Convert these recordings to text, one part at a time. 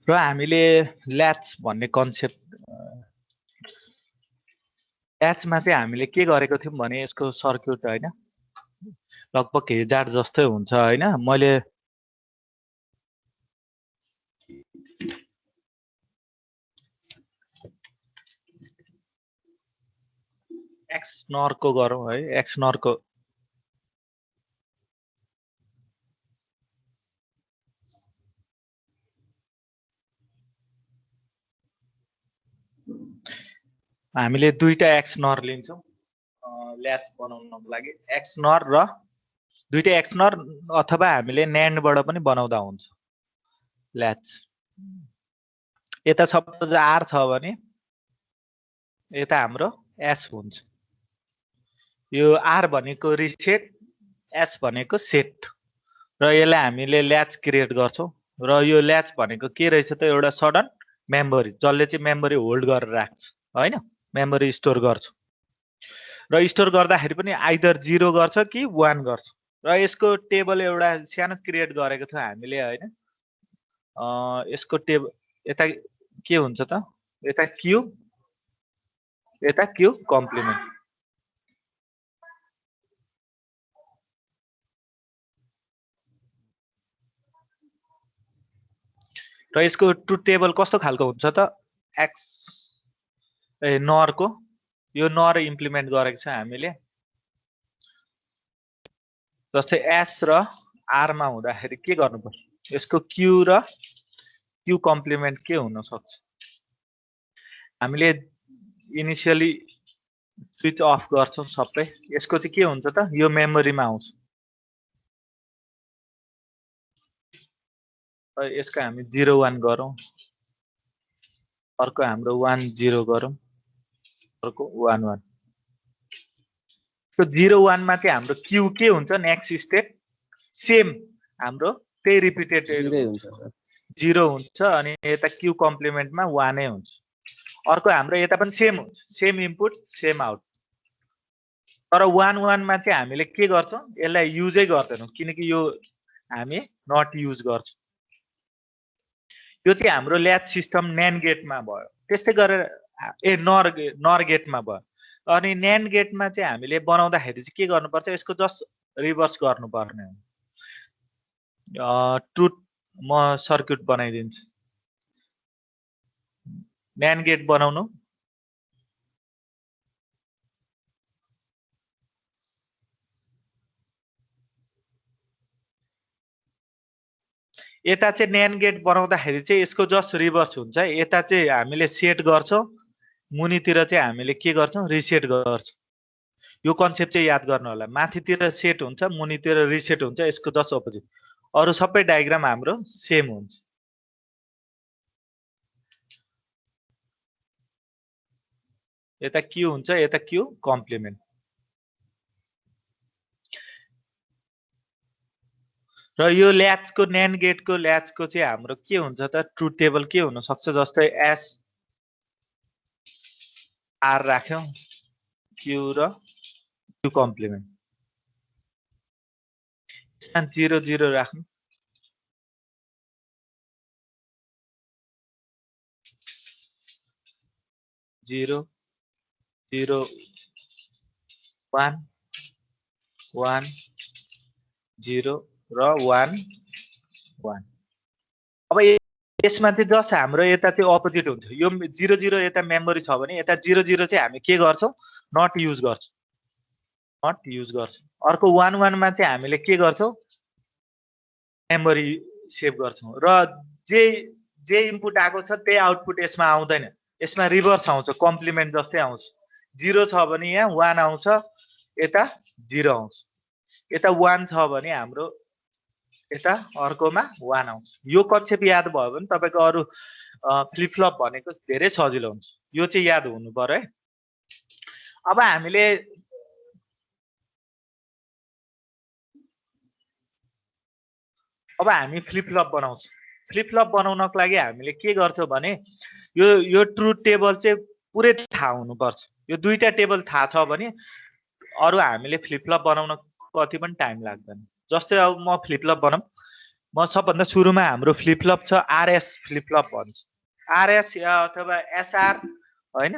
र हामीले ल्याच भन्ने कन्सेप्ट ल्याचमा चाहिँ हामीले के गरेको थियौँ भने यसको सर्क्युट होइन लगभग हिजार्ड जस्तै हुन्छ होइन मैले एक्स नरको गरौँ है एक्स नरको हामीले दुईटा एक्स नर लिन्छौँ ल्याच बनाउनको लागि एक्स नर र दुईटा एक्स नर अथवा हामीले न्यान्डबाट पनि बनाउँदा हुन्छ ल्याच यता सपोज आर छ भने यता हाम्रो एस हुन्छ यो आर भनेको रिसेट एस भनेको सेट र यसलाई हामीले ल्याच क्रिएट गर्छौँ र यो ल्याच भनेको के रहेछ त एउटा सडन मेमोरी जसले चाहिँ मेमोरी होल्ड गरेर राख्छ होइन मेमोरी स्टोर गर्छ र स्टोर गर्दाखेरि पनि आइदर 0 गर्छ कि 1 गर्छ र यसको टेबल एउटा सानो क्रिएट गरेको थियो हामीले होइन यसको टेबल यता के हुन्छ त यता क्यू कम्प्लिमेन्ट र यसको ट्रुथ टेबल कस्तो खालको हुन्छ त एक्स नरको यो नर इम्प्लिमेन्ट गरेको छ हामीले जस्तै एस र आरमा हुँदाखेरि के गर्नुपर्छ यसको क्यू र क्यू कम्प्लिमेन्ट के हुन सक्छ हामीले इनिशियली स्विच अफ गर्छौँ सबै यसको चाहिँ के हुन्छ त यो मेमोरीमा आउँछ यसको हामी 0 1 गरौँ अर्को हाम्रो 1 0 गरौँ अर्को 1 1 त्यो 0 1 मा चाहिँ हाम्रो क्यू के हुन्छ नेक्स्ट स्टेट सेम हाम्रो त्यही रिपिटेड 0 हुन्छ अनि यता क्यू कम्प्लिमेन्टमा 1 नै हुन्छ अर्को हाम्रो यता पनि सेम हुन्छ सेम इनपुट सेम आउट तर 1 1 मा चाहिँ हामीले के गर्छौँ यसलाई युजै गर्दैनौँ किनकि यो हामी नट युज गर्छौँ यो चाहिँ हाम्रो ल्याच सिस्टम न्यान्ड गेटमा भयो त्यस्तै गरेर नर गेटमा भयो अनि न्यान्ड गेटमा चाहिँ हामीले बनाउँदाखेरि चाहिँ के गर्नुपर्छ यसको जस्ट रिभर्स गर्नुपर्ने हो ट्रुथ म सर्क्युट बनाइदिन्छु न्यान्ड गेट बनाउनु यता चाहिँ न्यान्ड गेट बनाउँदाखेरि चाहिँ यसको जस्ट रिभर्स हुन्छ यता चाहिँ हामीले सेट गर्छौँ मुनितिर चाहिँ हामीले के गर्छौँ रिसेट गर्छौँ यो कन्सेप्ट चाहिँ याद गर्नु होला माथितिर सेट हुन्छ मुनितिर रिसेट हुन्छ यसको जस्ट अपोजिट अरु सबै डायग्राम हाम्रो सेम हुन्छ यता क्यू हुन्छ यता क्यू कम्प्लिमेन्ट र यो ल्याचको न्यान्ड गेटको ल्याचको चाहिँ हाम्रो के हुन्छ त ट्रुथ टेबल के हुन सक्छ जस्तै एस आर राख्यौं क्यू र क्यू कम्प्लिमेन्ट यसमा 0 0 राख्नु जीरो जीरो 1 1 0 र 1 1 अब यसमा चाहिँ जस्ट हाम्रो यता चाहिँ अपोजिट हुन्छ यो 0 0 यता मेमोरी छ भने यता 0 0 चाहिँ हामी के गर्छौं नट युज गर्छौं अर्को 1 1 मा चाहिँ हामीले के गर्छौं मेमोरी सेभ गर्छौं र जे इनपुट आएको छ त्यही आउटपुट यसमा आउँदैन यसमा रिभर्स आउँछ कम्प्लिमेन्ट जस्तै आउँछ 0 छ भने यहाँ 1 आउँछ यता 0 आउँछ यता 1 छ भने हाम्रो यता अर्कोमा 1 आउँछ यो कन्सेप्ट याद भयो भने तपाईको अरु फ्लिप फ्लप भनेको धेरै सजिलो हुन्छ यो चाहिँ याद हुनु पर्यो है अब हामी फ्लिप फ्लप बनाउँछौं फ्लिप फ्लप बनाउनको लागि हामीले के गर्छौं भने यो ट्रुथ टेबल चाहिँ पुरै थाहा हुनुपर्छ यो दुईटा टेबल थाहा छ भने अरु हामीले फ्लिप फ्लप बनाउन कति पनि टाइम लाग्दैन जस्तै अब म फ्लिप फ्लप बनाऊँ म सबभन्दा सुरुमा हाम्रो फ्लिप फ्लप छ आरएस फ्लिप फ्लप भन्छ आरएस या अथवा एसआर हैन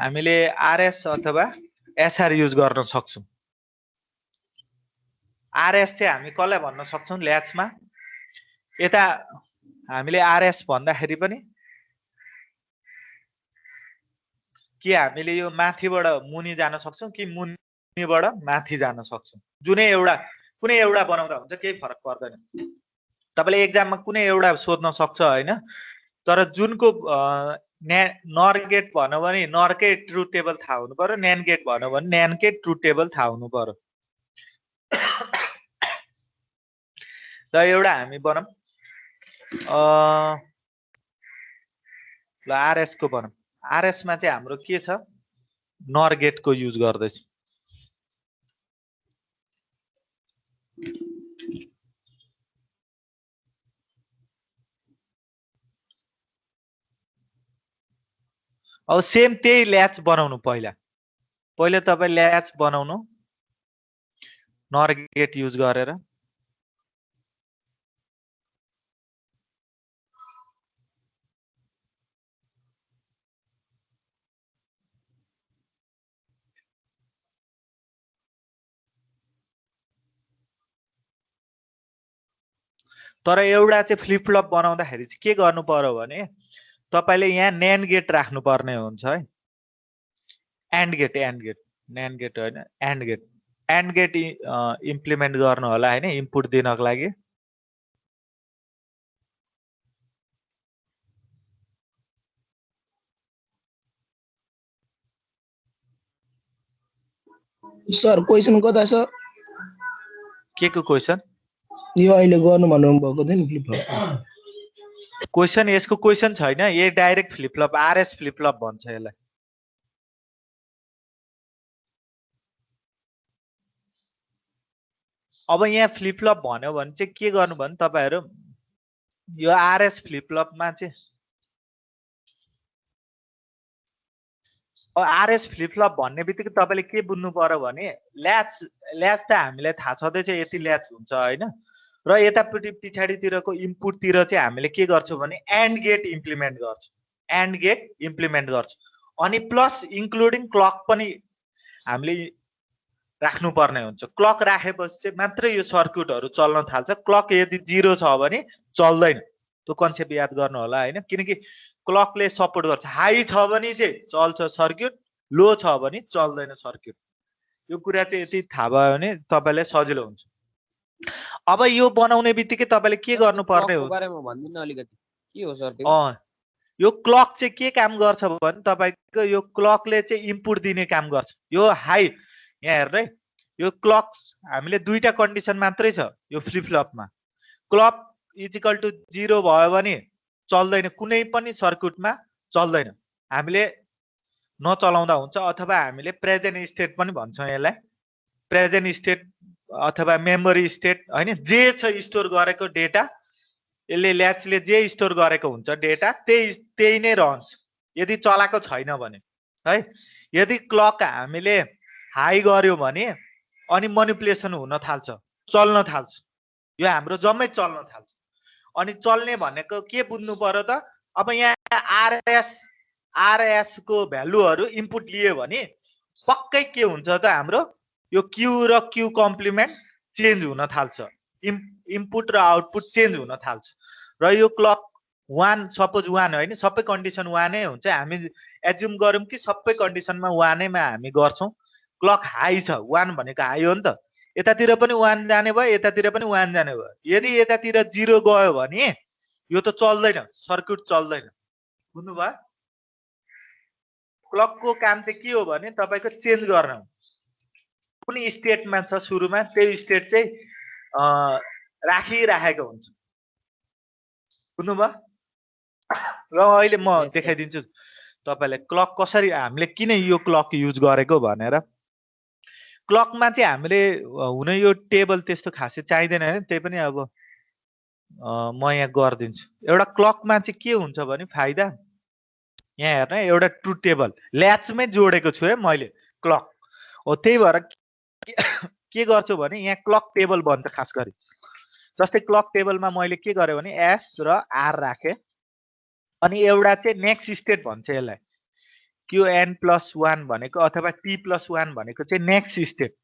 हामीले आरएस अथवा एसआर युज गर्न सक्छौं आरएस चाहिँ हामी कसलाई भन्न सक्छौं ल्याचमा यता हामीले आरएस भन्दाखेरि पनि के हामीले यो माथिबाट मुनि जान सक्छौं कि मुनिबाट माथि जान सक्छौं कुनै एउटा बनाउँदा हुन्छ केही फरक पर्दैन तपाईले एक्जाममा कुनै एउटा सोध्न सक्छ हैन तर जुनको नर गेट भन्यो भने नरकै ट्रुथ टेबल थाहा हुनु पर्यो न्यान गेट भन्यो भने न्यानकै ट्रुथ टेबल थाहा हुनु पर्यो ल एउटा हामी बनाऊँ ल आरएस को बनाऊँ आरएस मा चाहिँ हाम्रो के छ नर गेट को युज गर्दै छु अब सेम त्यही ल्याच बनाउनु पहिला तपाई ल्याच बनाउनु नर गेट युज गरेर तर एउटा चाहिँ फ्लिप फ्लप बनाउँदाखेरि चाहिँ के गर्नु पर्यो भने तपाईले यहाँ न्यान गेट राख्नु पर्ने हुन्छ है एन्ड गेट न्यान गेट हैन एन्ड गेट इम्प्लिमेन्ट गर्नु होला हैन इनपुट दिनको लागि सर क्वेशन कता छ के को क्वेशन यो अहिले गर्नु भन्नु भएको थियो नि फ्लिप फ्लप क्वेशन यसको क्वेशन छैन यो direct flip flop RS flip flop भन्छ यसलाई अब यहाँ फ्लिप फ्लप भन्यो भने चाहिँ के गर्नु भने तपाईहरु यो आरएस फ्लिप फ्लपमा चाहिँ आरएस फ्लिप फ्लप भन्ने बित्तिकै तपाईले के बुझ्नु पर्यो भने ल्याच त हामीलाई थाहा छँदैछ यति ल्याच हुन्छ हैन र यतापट्टि पछाडीतिरको इनपुटतिर चाहिँ हामीले के गर्छौं भने एन्ड गेट इम्प्लिमेन्ट गर्छौं अनि प्लस इन्क्लुडिङ क्लक पनि हामीले राख्नु पर्ने हुन्छ क्लक राखेपछि चाहिँ मात्रै यो सर्किटहरु चल्न थाल्छ क्लक यदि 0 छ भने चल्दैन त्यो कन्सेप्ट याद गर्नु होला हैन किनकि क्लकले सपोर्ट गर्छ हाई छ भने चाहिँ चल्छ सर्किट लो छ भने चल्दैन सर्किट यो कुरा चाहिँ यति थाहा भयो भने तपाईलाई सजिलो हुन्छ अब यो बनाउने बित्तिकै तपाईले के गर्नु पर्ने हो बारेमा भन्दिनु अलिकति के हो सर यो क्लक चाहिँ के काम गर्छ भने तपाईको यो क्लकले चाहिँ इनपुट दिने काम गर्छ यो हाई यहाँ हेर्दै यो क्लक हामीले दुईटा कन्डिसन मात्रै छ यो फ्लिप फ्लपमा क्लक इक्वल टु 0 भयो भने चल्दैन कुनै पनि सर्किटमा चल्दैन हामीले नचलाउँदा हुन्छ अथवा हामीले प्रेजेन्ट स्टेट पनि भन्छौं यसलाई प्रेजेन्ट स्टेट अथवा मेमोरी स्टेट हैन जे छ स्टोर गरेको डेटा यसले ल्याचले जे स्टोर गरेको हुन्छ डेटा त्यही नै रहन्छ यदि चलाएको छैन भने है यदि क्लक हामीले हाई गर्यो भने अनि मनिपुलेसन हुन थाल्छ चल्न थाल्छ यो हाम्रो जम्मै चल्न थाल्छ अनि चल्ने भनेको के बुझ्नु पर्यो त अब यहाँ आरएस को भ्यालुहरु इनपुट लिए भने पक्कै के हुन्छ त हाम्रो यो क्यू र क्यू कम्प्लिमेन्ट चेन्ज हुन थाल्छ इनपुट र आउटपुट चेन्ज हुन थाल्छ र यो क्लक 1 सपोज 1 हैन सबै कन्डिसन 1 नै हुन्छ हामी एज्युम गरौँ कि सबै कन्डिसनमा 1 नैमा हामी गर्छौं क्लक हाई छ 1 भनेको हाई हो नि त यतातिर पनि 1 जाने भयो यतातिर पनि 1 जाने भयो यदि यतातिर 0 गयो भने यो त चल्दैन सर्किट चल्दैन बुझ्नु भयो क्लक को काम चाहिँ के हो भने तपाईको चेन्ज गर्न कुन स्टेटमा छ सुरुमा त्यही स्टेट चाहिँ राखिराखेको हुन्छ बुझ्नु भयो र अहिले म देखाइदिन्छु तपाईलाई क्लक कसरी हामीले किन यो क्लक युज गरेको भनेर क्लकमा चाहिँ हामीले हुन यो टेबल त्यस्तो खासै चाहिदैन हैन त्यही पनि अब म यहाँ गर्दिन्छु एउटा क्लकमा चाहिँ के हुन्छ भने फाइदा यहाँ हेर्नु है, एउटा ट्रुथ टेबल ल्याचमै जोडेको छु है मैले क्लक हो। त्यही भएर के गर्छु भने यहाँ क्लक टेबल भन्छ खास गरी। जस्तै क्लक टेबलमा मैले के गरेँ भने एस र आर राखेँ, अनि एउटा चाहिँ नेक्स्ट स्टेट भन्छ यसलाई, QN+1 भनेको अथवा T+1 भनेको चाहिँ नेक्स्ट स्टेट,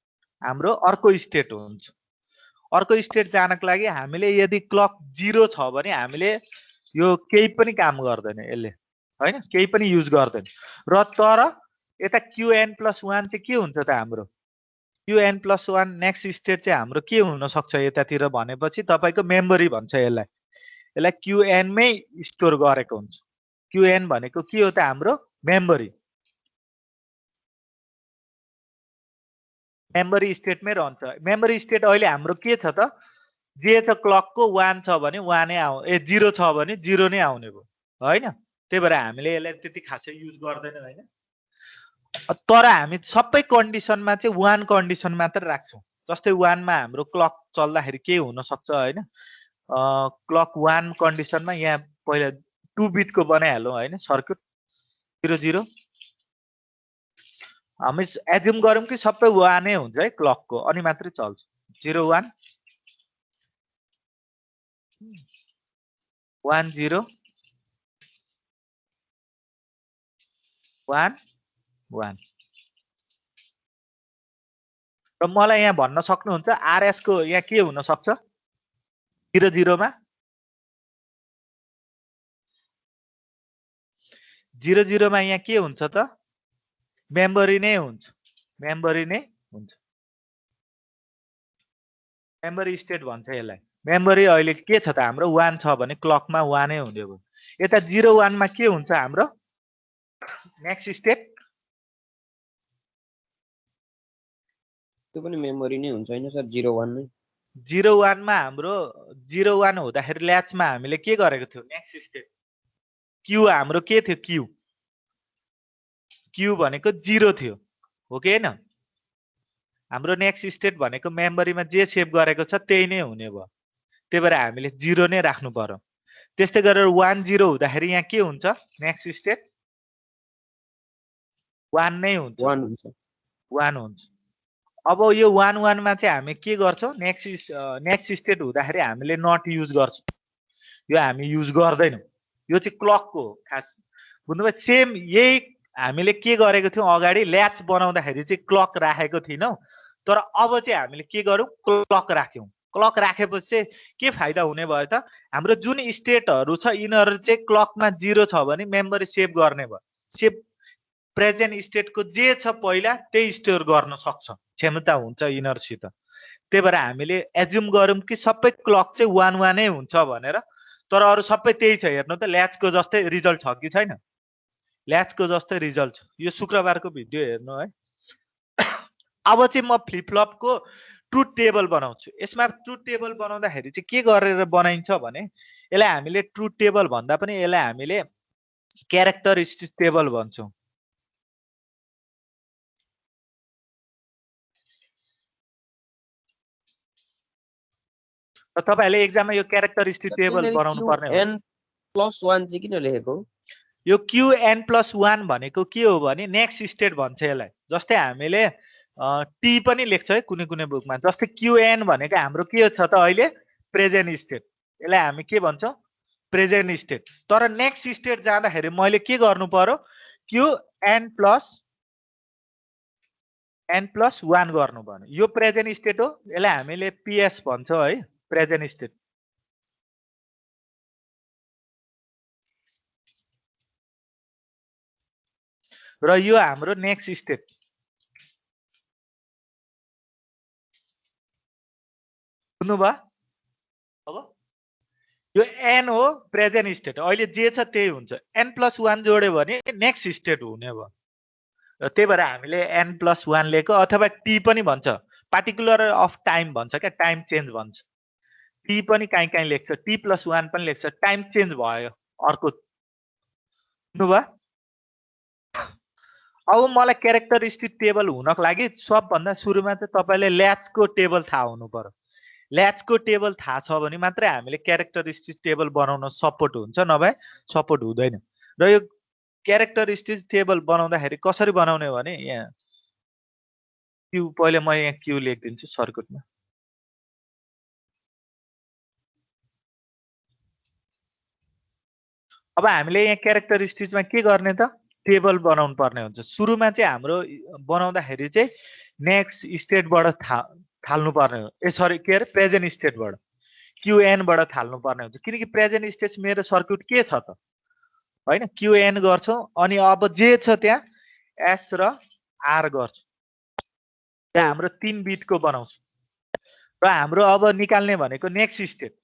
हाम्रो अर्को स्टेट हुन्छ। अर्को स्टेट जानको लागि हामीले यदि क्लक 0 छ भने हामीले यो केही पनि काम गर्दैन यसले, हैन, केही पनि युज गर्दैन। र तर यता QN+1 चाहिँ के हुन्छ त हाम्रो QN+1 नेक्स्ट स्टेट चाहिँ हाम्रो के हुन सक्छ यतातिर भनेपछि तपाईको मेमोरी भन्छ यसलाई। यसलाई QN मै स्टोर गरेको हुन्छ। QN भनेको के हो त हाम्रो मेमोरी। मेमोरी स्टेटमै रहन्छ। मेमोरी स्टेट अहिले हाम्रो के छ त, जे छ क्लकको 1 छ भने 1 नै 0 छ भने 0 नै आउने भयो, हैन। त्यही भएर हामीले यसलाई त्यति खासै युज गर्दैनौँ, हैन। तर हामी सबै कन्डिसनमा चाहिँ 1 कन्डिसन मात्र राख्छौँ। जस्तै 1 मा हाम्रो क्लक चल्दाखेरि के हुन सक्छ, हैन। क्लक 1 कन्डिसनमा यहाँ पहिला 2 बिटको बनाइहालौँ, हैन, सर्किट 0 0। हामी एज्युम गरौँ कि सबै 1 नै हुन्छ है क्लकको, अनि मात्रै चल्छ। 0 1 1 0 1 1। र मलाई यहाँ भन्न सक्नुहुन्छ आरएस को यहाँ के हुन सक्छ 0 0 मा 0 0 मा यहाँ के हुन्छ त, मेमोरी नै हुन्छ। मेमोरी नै हुन्छ, मेमोरी स्टेट भन्छ यसलाई। मेमोरी अहिले के छ त हाम्रो 1 छ भने क्लकमा 1 नै हुने भयो। यता 0 1 मा के हुन्छ हाम्रो नेक्स्ट स्टेट, त्यो पनि मेमोरी नै हुन्छ हैन सर 0 1 नै। 0 1 मा हाम्रो 0 1 हुँदाखेरि ल्याचमा हामीले के गरेको थियो नेक्स्ट स्टेट क्यू हाम्रो के थियो, क्यू क्यू भनेको 0 थियो, हो कि हैन। हाम्रो नेक्स्ट स्टेट भनेको मेमोरीमा जे सेभ गरेको छ त्यही नै हुने भयो। त्यही भएर हामीले 0 नै राख्नु पर्यो। त्यस्तै गरेर 1 0 हुँदाखेरि यहाँ के हुन्छ नेक्स्ट स्टेट 1 नै हुन्छ, 1 हुन्छ 1 हुन्छ। अब यो 1 1 मा चाहिँ हामी के गर्छौं, नेक्स्ट स्टेट हुँदाखेरि हामीले नट युज गर्छौं, यो हामी युज गर्दैनौं। यो चाहिँ क्लकको खास बुझ्नुभयो। सेम यही हामीले के गरेको थियौं अगाडि ल्याच बनाउँदाखेरि चाहिँ क्लक राखेको थिएनौं, तर अब चाहिँ हामीले के गरौँ क्लक राख्यौं। क्लक राखेपछि चाहिँ के फाइदा हुने भयो त, हाम्रो जुन स्टेटहरु छ यिनीहरु चाहिँ क्लकमा 0 छ भने मेमोरी सेभ गर्ने भयो। सेभ प्रेजेन्ट स्टेटको जे छ पहिला त्यही स्टोर गर्न सक्छ, क्षमता हुन्छ यिनीहरुसित। त्यही भएर हामीले एज्युम गरौँ कि सबै क्लक चाहिँ 1 1 नै हुन्छ भनेर, तर अरु सबै त्यही छ। हेर्नु त ल्याचको जस्तै रिजल्ट छ कि छैन, ल्याचको जस्तै रिजल्ट छ। यो शुक्रबारको भिडियो हेर्नु है। अब चाहिँ म फ्लिप फ्लपको ट्रुथ टेबल बनाउँछु। यसमा ट्रुथ टेबल बनाउँदाखेरि चाहिँ के गरेर बनाइन्छ भने यसलाई हामीले ट्रुथ टेबल भन्दा पनि यसलाई हामीले क्यारेक्टरिस्टिक टेबल भन्छौं। र तपाईहरुले एक्जाममा यो क्यारेक्टरिस्टिक टेबल बनाउनु पर्ने हो। n+1 चाहिँ किन लेखेको? यो QN+1 भनेको के हो भने नेक्स्ट स्टेट भन्छ यसलाई। जस्तै हामीले टी पनि लेख्छ है कुनै कुनै बुकमा। जस्तै QN भनेको हाम्रो के छ त अहिले प्रेजेन्ट स्टेट, यसलाई हामी के भन्छौं प्रेजेन्ट स्टेट। तर नेक्स्ट स्टेट जाँदाखेरि मैले के गर्नु पर्यो QN+1 गर्नु पर्यो। यो प्रेजेन्ट स्टेट हो, यसलाई हामीले PS भन्छौं है, प्रेजेन्ट स्टेट। र यो हाम्रो नेक्स्ट स्टेट। बुझ्नुभयो? अब यो n हो प्रेजेन्ट स्टेट, अहिले जे छ त्यही हुन्छ। n+1 जोड्यो भने नेक्स्ट स्टेट हुने भयो। र त्यही भएर हामीले n+1 लेखेको, अथवा t पनि भन्छ, पार्टिकुलर अफ टाइम भन्छ क्या, टाइम चेन्ज भन्छ। t पनि काहीँ लेख्छ, t+1 पनि लेख्छ, टाइम चेन्ज भयो अर्को। बुझ्नुभयो? अब मलाई क्यारेक्टरिस्टिक टेबल हुनको लागि सबभन्दा सुरुमा चाहिँ तपाईले ल्याचको टेबल थाहा हुनु पर्यो। ल्याचको टेबल थाहा छ भने मात्रै हामीले क्यारेक्टरिस्टिक टेबल बनाउन सपोर्ट हुन्छ, नभए सपोर्ट हुँदैन। र यो क्यारेक्टरिस्टिक टेबल बनाउँदाखेरि कसरी बनाउने भने यहाँ क्यू पहिले म यहाँ क्यू लेखिदिन्छु सर्किटमा। अब हामीले यहाँ क्यारेक्टरिस्टिक्समा के गर्ने त टेबल बनाउनु पर्ने हुन्छ। सुरुमा चाहिँ हाम्रो बनाउँदाखेरि चाहिँ नेक्स्ट स्टेटबाट थाल्नु पर्ने हो। सरी के अरे प्रेजेन्ट स्टेटबाट क्युएनबाट थाल्नु पर्ने हुन्छ, किनकि प्रेजेन्ट स्टेट मेरो सर्किट के छ त हैन, क्युएन गर्छौँ अनि अब जे छ त्यहाँ एस र आर गर्छु, त्यहाँ हाम्रो 3 बिटको बनाउँछु र हाम्रो अब निकाल्ने भनेको नेक्स्ट स्टेट।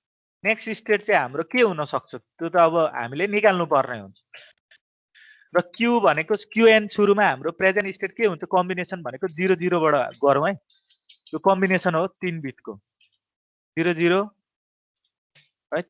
नेक्स्ट स्टेट चाहिँ हाम्रो के हुन सक्छ त्यो त अब हामीले निकाल्नु पर्ने हुन्छ। र क्यू भनेको क्युएन सुरुमा हाम्रो प्रेजेन्ट स्टेट के हुन्छ कम्बिनेसन भनेको 0 0 बाट गरौँ है, यो कम्बिनेसन हो 3 बिटको 0 0 है।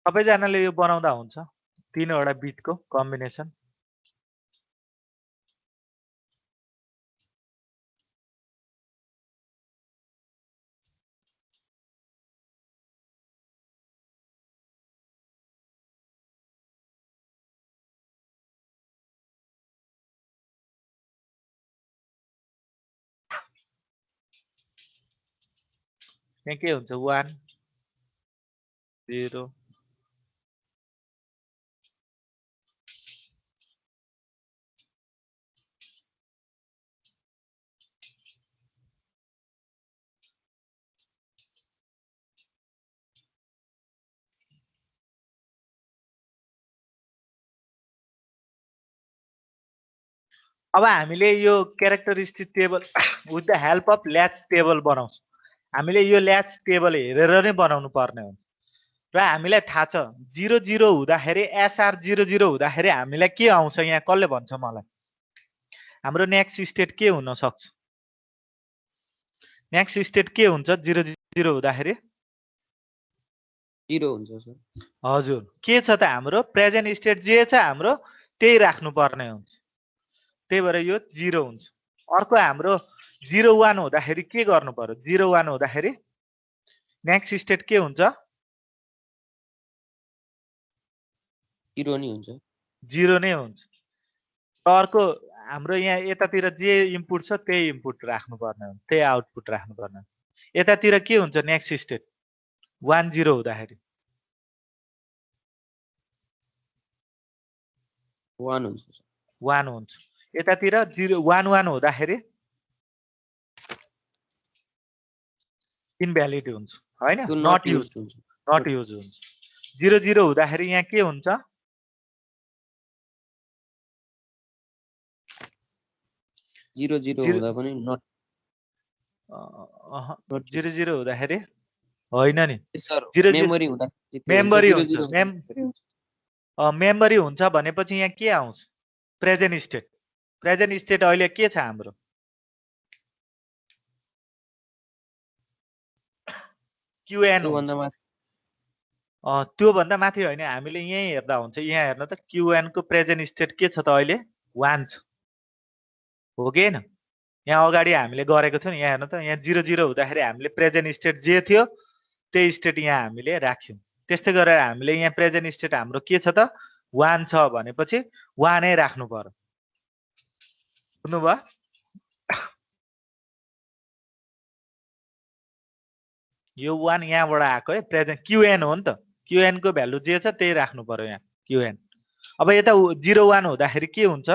सबैजनाले यो बनाउँदा हुन्छ 3 वटा बिटको कम्बिनेसन। यहाँ के हुन्छ 1 0 अब हामीले यो characteristic table with the help of ल्याच table बनाउँछौँ। हामीले यो ल्याच टेबल हेरेर नै बनाउनु पर्ने हुन्छ र हामीलाई थाहा छ 0 0 हुँदाखेरि एसआर 0 0 हुँदाखेरि हामीलाई के आउँछ यहाँ कसले भन्छ मलाई हाम्रो नेक्स्ट स्टेट के हुन सक्छ? नेक्स्ट स्टेट के हुन्छ 0 0 हुँदाखेरि 0 हुन्छ सर। हजुर के छ त हाम्रो प्रेजेन्ट स्टेट जे छ हाम्रो त्यही राख्नु पर्ने हुन्छ, त्यही भएर यो 0 हुन्छ। अर्को हाम्रो 0 1 हुँदाखेरि के गर्नु पर्यो? 0 1 हुँदाखेरि नेक्स्ट स्टेट के हुन्छ? 0 नै हुन्छ। 0 नै हुन्छ। अर्को हाम्रो यहाँ यतातिर जे इनपुट छ त्यही इनपुट राख्नु पर्ने हुन्छ, त्यही आउटपुट राख्नु पर्ने हुन्छ। यतातिर के हुन्छ नेक्स्ट स्टेट 1 0 हुँदाखेरि 1 हुन्छ सर। 1 हुन्छ। यतातिर 0 1 1 हुँदाखेरि इनभ्यालिड हुन्छ हैन, नट युज हुन्छ, नट युज हुन्छ। 0 0 हुँदाखेरि यहाँ के हुन्छ? 0 0 हुँदा पनि नट 0 0 हुँदाखेरि होइन नि सर। 0 मेमोरी हुँदा मेमोरी हुन्छ। मेमोरी हुन्छ भनेपछि यहाँ के आउँछ? Present state. प्रेजेन्ट स्टेट अहिले के छ हाम्रो? क्युएन हुन्छ। त्यो भन्दा माथि होइन, हामीले यही हेर्दा हुन्छ। यहाँ हेर्न त क्युएन को प्रेजेन्ट स्टेट के छ त अहिले 1 छ हो कि हैन? यहाँ अगाडि हामीले गरेको थियौं नि, यहाँ हेर्नु त यहाँ 0 0 हुँदाखेरि हामीले प्रेजेन्ट स्टेट जे थियो त्यही स्टेट यहाँ हामीले राख्यौं। त्यस्तै गरेर हामीले यहाँ प्रेजेन्ट स्टेट हाम्रो के छ त 1 छ भनेपछि 1 नै राख्नु पर्यो। बुझ्नुभयो? यो 1 यहाँबाट आएको है, प्रेजेन्ट क्युएन हो नि त। क्युएन को भ्यालु जे छ त्यही राख्नु पर्यो यहाँ क्युएन। अब यता 0 1 हुँदाखेरि के हुन्छ?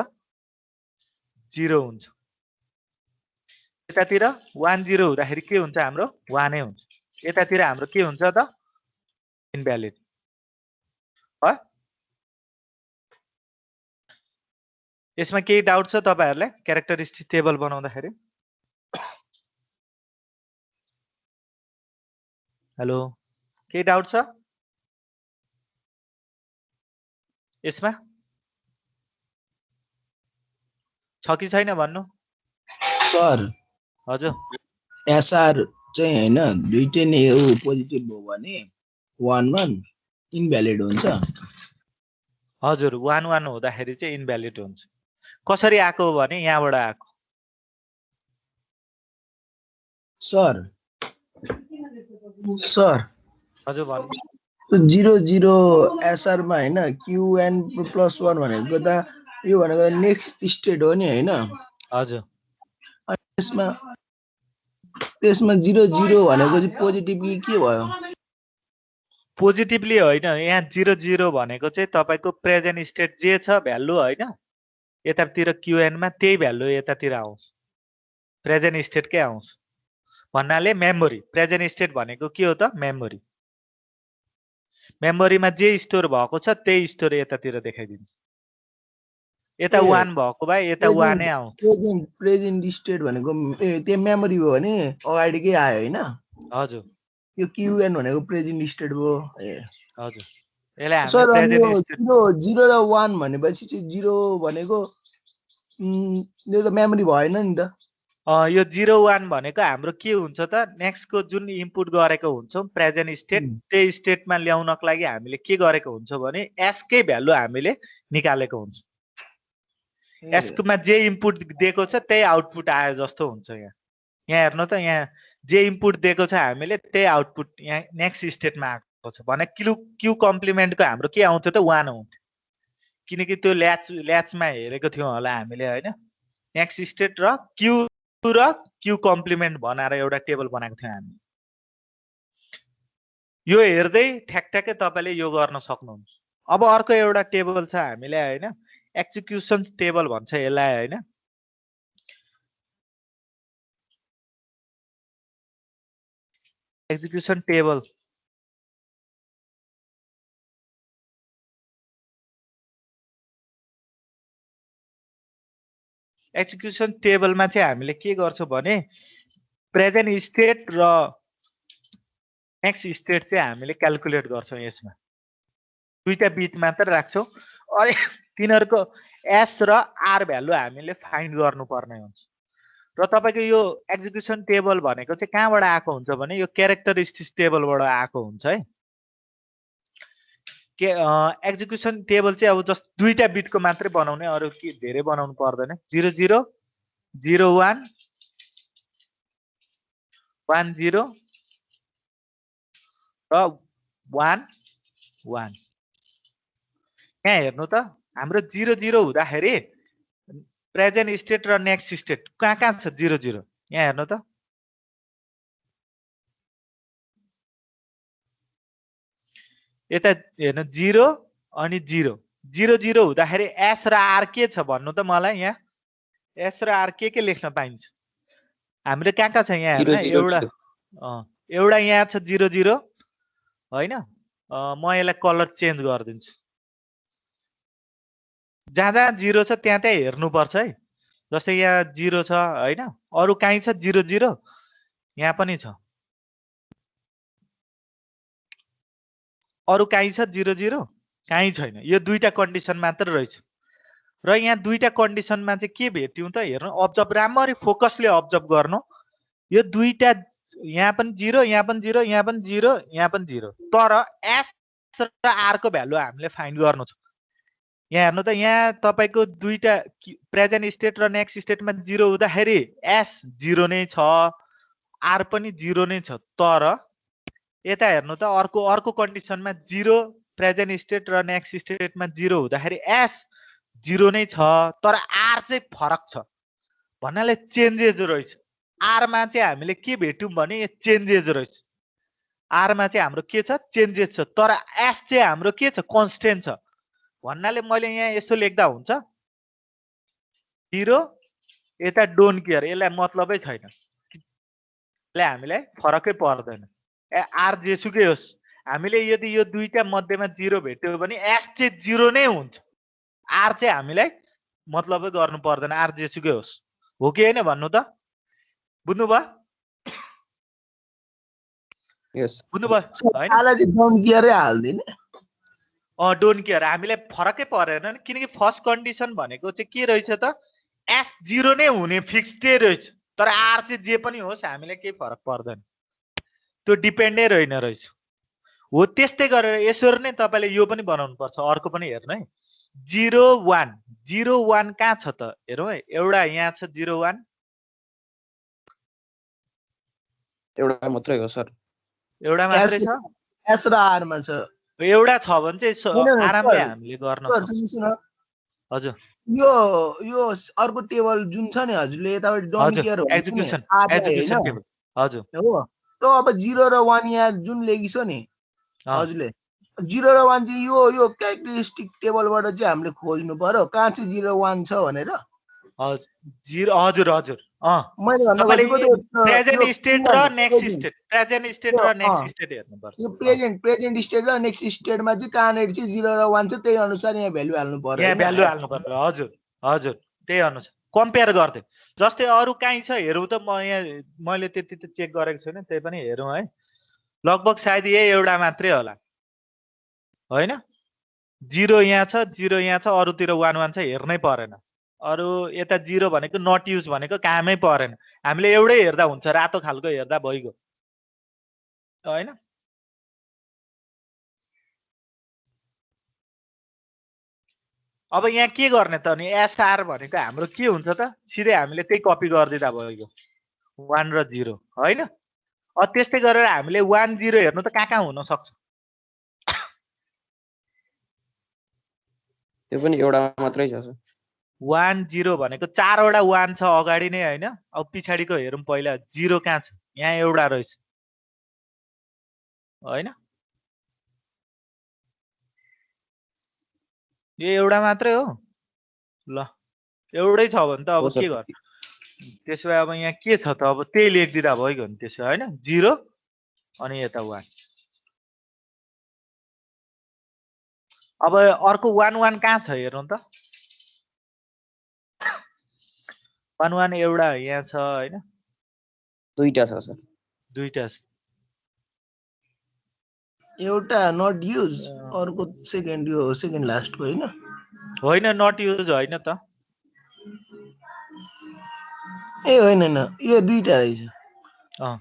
0 हुन्छ। यतातिर 1 0 हुँदाखेरि के हुन्छ? हाम्रो 1 नै हुन्छ। यतातिर हाम्रो के हुन्छ त? इनभ्यालिड हो। यसमा केही डाउट छ तपाईहरुलाई क्यारेक्टरिस्टिक टेबल बनाउँदाखेरि? हेलो, केही डाउट छ यसमा? छ कि छैन भन्नु? सर हजुर, एसआर चाहिँ हैन दुईटै नै हो, पोजिटिभ हो भने 1 1 इनभ्यालिड हुन्छ हजुर 1 1 हुँदाखेरि चाहिँ इनभ्यालिड हुन्छ। कसरी आएको हो भने यहाँबाट आएको। सर सर हजुर भन्नु। 0 0 एसआर मा हैन क्यूएन +1 भनेको त यो भनेको नेक्स्ट स्टेट हो नि हैन। हजुर त्यसमा त्यसमा 0 0 भनेको चाहिँ पोजिटिभली के भयो? पोजिटिभली होइन, यहाँ 0 0 भनेको चाहिँ तपाईको प्रेजेन्ट स्टेट जे छ भ्यालु होइन, यतातिर क्यूएनमा त्यही भ्यालु यतातिर आउँछ, प्रेजेन्ट स्टेटकै आउँछ भन्नाले मेमोरी। प्रेजेन्ट स्टेट भनेको के हो त? मेमोरी। मेमोरीमा जे स्टोर भएको छ त्यही स्टोर यतातिर देखाइदिन्छ। यता 1 भएको भए यता 1 नै आउँछ। प्रेजेन्ट स्टेट भनेको त्यो मेमोरी हो भने अगाडिकै आयो हैन। हजुर यो क्यूएन भनेको प्रेजेन्ट स्टेट भयो। हजुर यसलाई हामी सर अनि यो प्रेजेन्ट स्टेट 0 र 1 भनेपछि चाहिँ 0 भनेको यो त मेमोरी भएन नि त। यो 0 1 भनेको हाम्रो के हुन्छ त? नेक्स्टको जुन इनपुट गरेको हुन्छौँ प्रेजेन्ट स्टेट, त्यही स्टेटमा ल्याउनको लागि हामीले के गरेको हुन्छ भने एसकै भ्यालु हामीले निकालेको हुन्छ। एसकोमा जे इनपुट दिएको छ त्यही आउटपुट आयो जस्तो हुन्छ। यहाँ यहाँ हेर्नु त, यहाँ जे इनपुट दिएको छ हामीले त्यही आउटपुट यहाँ नेक्स्ट स्टेटमा आएको छ भने क्यू कम्प्लिमेन्टको हाम्रो के आउँथ्यो त? 1 आउँथ्यो, किनकि त्यो ल्याचमा हेरेको थियौँ होला हामीले होइन। नेक्स्ट स्टेट र क्यू कम्प्लिमेन्ट बनाएर एउटा टेबल बनाएको थियौँ हामी। यो हेर्दै ठ्याक्ठ्याक्कै तपाईँले यो गर्न सक्नुहुन्छ। अब अर्को एउटा टेबल छ हामीलाई होइन, एक्जिक्युसन टेबल भन्छ यसलाई होइन। एक्जिक्युसन टेबल एक्जिक्युसन टेबलमा चाहिँ हामीले के गर्छौँ भने प्रेजेन्ट स्टेट र नेक्स्ट स्टेट चाहिँ हामीले क्याल्कुलेट गर्छौँ। यसमा दुईटा बिट मात्र राख्छौँ। अरे तिनीहरूको एस र आर भ्यालु हामीले फाइन्ड गर्नुपर्ने हुन्छ। र तपाईँको यो एक्जिक्युसन टेबल भनेको चाहिँ कहाँबाट आएको हुन्छ भने यो क्यारेक्टरिस्टिक्स टेबलबाट आएको हुन्छ है। के एक्जिक्युसन टेबल चाहिँ अब जस्ट दुईटा बिटको मात्रै बनाउने, अरू के धेरै बनाउनु पर्दैन। 0 0 0 1 1 0 र 1 1। यहाँ हेर्नु त, हाम्रो 0 0 हुँदाखेरि प्रेजेन्ट स्टेट र नेक्स्ट स्टेट कहाँ कहाँ छ? 0 0 यहाँ हेर्नु त। यता हेर्नु 0 अनि 0 0 0 हुँदाखेरि एस र आर के छ भन्नु त मलाई? यहाँ एस र आर के लेख्न पाइन्छ? हामीले कहाँ कहाँ छ यहाँ हेर्नु। एउटा यहाँ छ 0 0 होइन। म यसलाई कलर चेन्ज गरिदिन्छु। जहाँ जहाँ 0 छ त्यहाँ त्यहाँ हेर्नुपर्छ है। जस्तै यहाँ 0 छ होइन, अरू कहीँ छ 0 0? यहाँ पनि छ। अरू कहीँ छ 0 0? कहीँ छैन। यो दुईटा कन्डिसन मात्र रहेछ। र यहाँ दुईटा कन्डिसनमा चाहिँ के भेट्यौँ त? हेर्नु, अब्जर्भ राम्ररी फोकसले अब्जर्भ गर्नु। यो दुईटा यहाँ पनि 0, यहाँ पनि 0, यहाँ पनि 0, यहाँ पनि 0, तर एस र आर को भ्यालु हामीले फाइन्ड गर्नु छ। यहाँ हेर्नु त, यहाँ तपाईँको दुईटा प्रेजेन्ट स्टेट र नेक्स्ट स्टेटमा 0 हुँदाखेरि एस 0 नै छ, आर पनि 0 नै छ। तर यता हेर्नु त, अर्को कन्डिसनमा 0 प्रेजेन्ट स्टेट र नेक्स्ट स्टेटमा 0 हुँदाखेरि एस 0 नै छ, तर आर चाहिँ फरक छ भन्नाले चेन्जेस रहेछ। आरमा चाहिँ हामीले के भेट्यौँ भने यो चेन्जेस रहेछ। आरमा चाहिँ हाम्रो के छ? चेन्जेस छ। तर एस चाहिँ हाम्रो के छ? कन्स्टेन्ट छ भन्नाले मैले यहाँ यसो लेख्दा हुन्छ 0 यता डोन्ट केयर, यसलाई मतलबै छैन, यसलाई हामीलाई फरकै पर्दैन। आर जेसुकै होस्, हामीले यदि यो दुईटा मध्येमा 0 भेट्यो भने एस चाहिँ 0 नै हुन्छ। आर चाहिँ हामीलाई मतलबै गर्नु पर्दैन, आर जेसुकै होस्। हो कि होइन भन्नु त? बुझ्नुभयो? यस बुझ्नुभयो होइन? आला चाहिँ डोन्ट केयरै हाल्दिने। डोन्ट केयर हामीलाई फरकै परेन, किनकि फर्स्ट कन्डिसन भनेको चाहिँ के रहेछ त? एस 0 नै हुने फिक्स्डै रहेछ। तर आर चाहिँ जे पनि होस् हामीलाई केही फरक पर्दैन, त्यो डिपेन्डै रहेन रहेछ। हो त्यस्तै गरेर यसरी नै तपाईँले यो पनि बनाउनु पर्छ। अर्को पनि हेर्नु है, 0 1 0 1 कहाँ छ त हेरौँ है एउटा यहाँ छ 0 1 एउटा मात्रै हो सर। एउटा मात्रै छ एस र आर मा छ। एउटा छ भने चाहिँ होइन, आरामले सर, हामीले गर्न सर, सक्छौँ सुन्नुहोस् न, हजुर यो अर्को टेबल जुन छ नि हजुरले यताबाट डन हजुर केयर भनेको नि एक्जिक्युसन आरलाई एक्जिक्युसन होइन टेबल हजुर हो। त्यो अब 0 र 1 यहाँ जुन लेखिसो नि हजुरले 0 र 1 चाहिँ यो क्यारेक्टरिस्टिक टेबलबाट चाहिँ हामीले खोज्नु पर्यो कहाँ चाहिँ 0 1 छ भनेर। हजुर हजुर हजुर मैले भन्न तपाईँले खोजेको त्यो प्रेजेन्ट स्टेट र next present state present state र नेक्स्ट स्टेट हेर्नुपर्छ यो प्रेजेन्ट स्टेट र नेक्स्ट स्टेटमा चाहिँ कहाँनिर चाहिँ 0 र 1 छ त्यही अनुसार यहाँ भ्यालु हाल्नु पर्यो यहाँ हैन। भ्यालु हाल्नु पर्यो हजुर हजुर त्यही अनुसार कम्पेयर गर्दै जस्तै अरू काहीँ छ हेरौँ त म यहाँ मैले त्यति त चेक गरेको छैन त्यही पनि हेरौँ है लगभग सायद यही एउटा मात्रै होला होइन 0 यहाँ छ 0 यहाँ छ अरूतिर 1 1 छ हेर्नै परेन अरू यता 0 भनेको नट युज भनेको कामै परेन हामीले एउटै हेर्दा हुन्छ रातो खालको हेर्दा भइगयो होइन अब यहाँ के गर्ने त अनि एसआर भनेको हाम्रो के हुन्छ त सिधै हामीले त्यही कपी गरिदिँदा भइगयो 1 र 0 होइन त्यस्तै गरेर हामीले 1 0 हेर्नु त कहाँ हुन सक्छ त्यो पनि एउटा मात्रै छ सर। 1 0 भनेको 4 वटा 1 छ अगाडि नै होइन अब पछाडिको हेरौँ पहिला 0 कहाँ छ यहाँ एउटा रहेछ होइन यो एउटा मात्रै हो ल एउटै छ भने त अब हो के सर। गर्ने त्यसो भए अब यहाँ के छ त अब त्यही लेखिदिँदा भइगयो नि त्यसो होइन 0 अनि यता 1 अब अर्को 1 1 कहाँ छ हेरौँ त 1 1 एउटा यहाँ छ होइन दुईटा छ सर। दुईटा छ एउटा नट युज अर्को सेकेन्ड यो सेकेन्ड लास्टको होइन होइन नट युज होइन त ए होइन यो दुईटा रहेछ। अब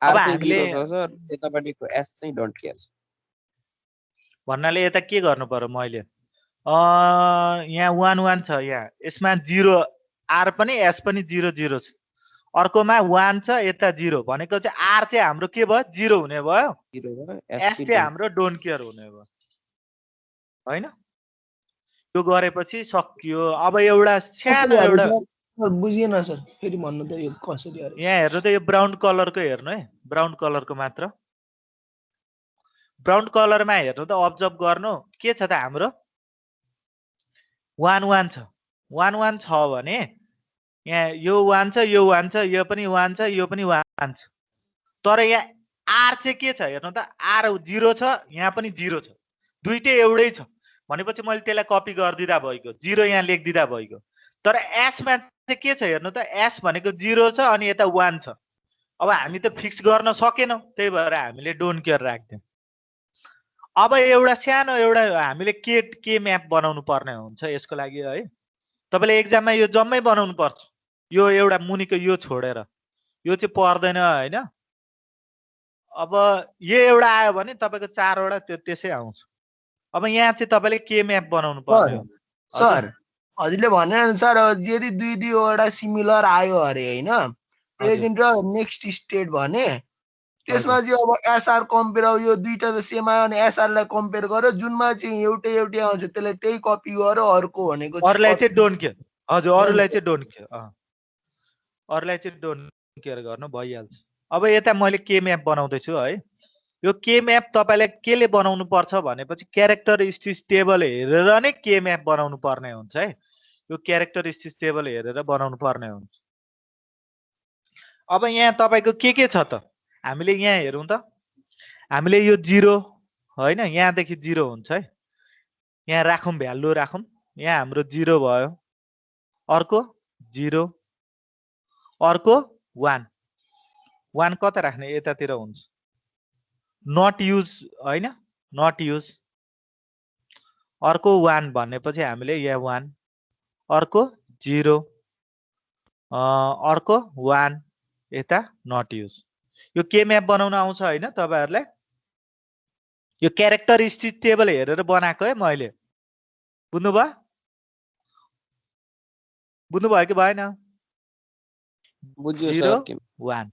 आर चाहिँ हामीले 0 छ सर यतापट्टिको एस चाहिँ डोन्ट केयर छ। भन्नाले यता के गर्नु पर्यो मैले यहाँ 1 1 छ यहाँ यसमा 0 आर पनि एस पनि 0 0 छ अर्कोमा 1 छ यता 0 भनेको चाहिँ आर चाहिँ हाम्रो के भयो 0 हुने भयो एस चाहिँ हाम्रो डोन्ट केयर हुने भयो होइन यो गरेपछि सकियो अब एउटा सानो एउटा बुझिएन सर फेरि भन्नु त यो कसरी अरे यहाँ हेर्नु त यो ब्राउन कलरको हेर्नु है ब्राउन कलरको मात्र ब्राउन कलरमा हेर्नु त अब्जर्भ गर्नु के छ त हाम्रो 1 1 छ 1 1 छ भने यहाँ यो 1 छ यो 1 छ यो पनि 1 छ यो पनि 1 छ तर यहाँ आर चाहिँ के छ हेर्नु त आर 0 छ यहाँ पनि 0 छ दुईटै एउटै छ भनेपछि मैले त्यसलाई कपी गरिदिँदा भइगयो 0 यहाँ लेखिदिँदा भइगयो तर एसमा चाहिँ के छ हेर्नु त एस भनेको 0 छ अनि यता 1 छ अब हामी त फिक्स गर्न सकेनौँ त्यही भएर हामीले डोन्ट केयर राख्दियौँ अब एउटा सानो एउटा हामीले के म्याप बनाउनु पर्ने हुन्छ यसको लागि है तपाईँले एक्जाममा यो जम्मै बनाउनु पर्छ यो एउटा मुनिको यो छोडेर यो चाहिँ पर्दैन होइन अब यो एउटा आयो भने तपाईँको 4 वटा त्यसै आउँछ अब यहाँ चाहिँ तपाईँले के म्याप बनाउनु पर्ने हो सर हजुरले भने अनुसार यदि दुई दुईवटा सिमिलर आयो अरे होइन प्रेजेन्ट र नेक्स्ट स्टेट भने त्यसमा चाहिँ अब एसआर कम्पेयर अब यो दुईटा त सेम आयो अनि एसआर लाई कम्पेयर गर्यो जुनमा चाहिँ एउटै आउँछ त्यसलाई त्यही कपी गर्यो अर्को भनेको अरूलाई चाहिँ डोन्ट केयर हजुर अरूलाई चाहिँ डोन्ट केयर अरूलाई चाहिँ डोन्ट केयर गर्नु भइहाल्छ अब यता मैले के म्याप बनाउँदैछु है यो के म्याप तपाईँले केले बनाउनु पर्छ भनेपछि क्यारेक्टरिस्टिक्स टेबल हेरेर नै के म्याप बनाउनु पर्ने हुन्छ है यो क्यारेक्टरिस्टिक्स टेबल हेरेर बनाउनु पर्ने हुन्छ अब यहाँ तपाईँको के छ त हामीले यहाँ हेरौँ त हामीले यो 0 होइन यहाँदेखि 0 हुन्छ है यहाँ राखौँ भ्यालु राखौँ यहाँ हाम्रो 0 भयो अर्को 0 अर्को 1 1 कता राख्ने यतातिर हुन्छ नट युज होइन नट युज अर्को 1 भनेपछि हामीले यहाँ 1 अर्को 0 अर्को 1 यता नट युज यो के म्याप बनाउन आउँछ होइन तपाईँहरूलाई यो क्यारेक्टरिस्टिक टेबल हेरेर बनाएको है मैले बुझ्नुभयो बुझ्नुभयो कि भएन बुझ्यो 0 सर के 1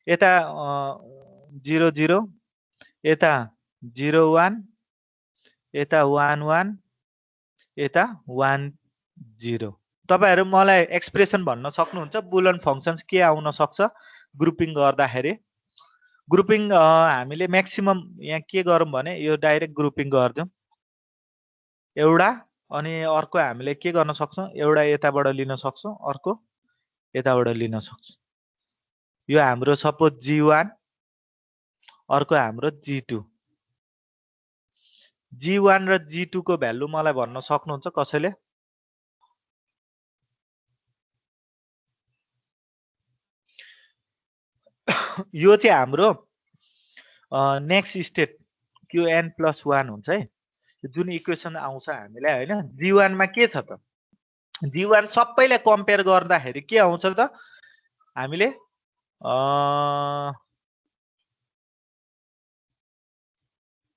यता 0 0 यता 0 1 यता 1 1 यता 1 0 तपाईहरु मलाई एक्सप्रेसन भन्न सक्नुहुन्छ बुलियन फंक्शन्स के आउन सक्छ ग्रुपिङ गर्दाखेरि ग्रुपिङ हामीले म्याक्सिमम यहाँ के गरौँ भने यो डाइरेक्ट ग्रुपिङ गर्दियौं एउटा अनि अर्को हामीले के गर्न सक्छौं एउटा यताबाट लिन सक्छौं अर्को यताबाट लिन सक्छौं यो हाम्रो सपोज G1 अर्को हाम्रो G2 G1 र G2 को भ्यालु मलाई भन्न सक्नुहुन्छ कसैले यो चाहिँ हाम्रो नेक्स्ट स्टेट Qn+1 हुन्छ है जुन इक्वेसन आउँछ हामीलाई हैन G1 मा के छ त G1 सबैलाई कम्पेयर गर्दाखेरि के आउँछ त हामीले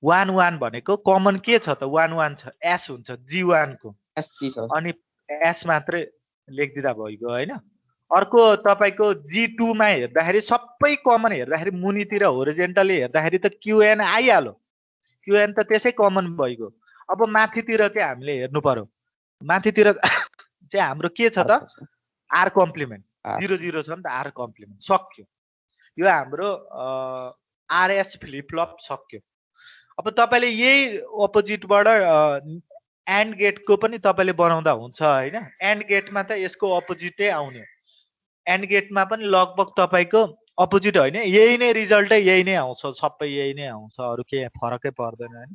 1 1 भनेको कमन के छ त 1 1 छ s हुन्छ G1 को एसजी सर अनि s मात्रै लेखिदिदा भइगयो हैन अर्को तपाईको G2 मा हेर्दाखेरि सबै कमन हेर्दाखेरि मुनितिर होरिजेन्टली हेर्दाखेरि त Qn आइहाल्यो Qn त त्यसै कमन भइगयो अब माथितिर चाहिँ हामीले हेर्नु पर्यो माथितिर चाहिँ हाम्रो के छ त r कम्प्लिमेन्ट 0 0 छ नि त r कम्प्लिमेन्ट सक्यो यो हाम्रो rs फ्लिप फ्लप सक्यो अब तपाईले यही अपोजिटबाट एन्ड गेटको पनि तपाईले बनाउँदा हुन्छ हैन एन्ड गेटमा त यसको अपोजिटै आउने एन्ड गेटमा पनि लगभग तपाईको अपोजिट हैन यही नै रिजल्टै यही नै आउँछ सबै यही नै आउँछ अरु के फरकै पर्दैन हैन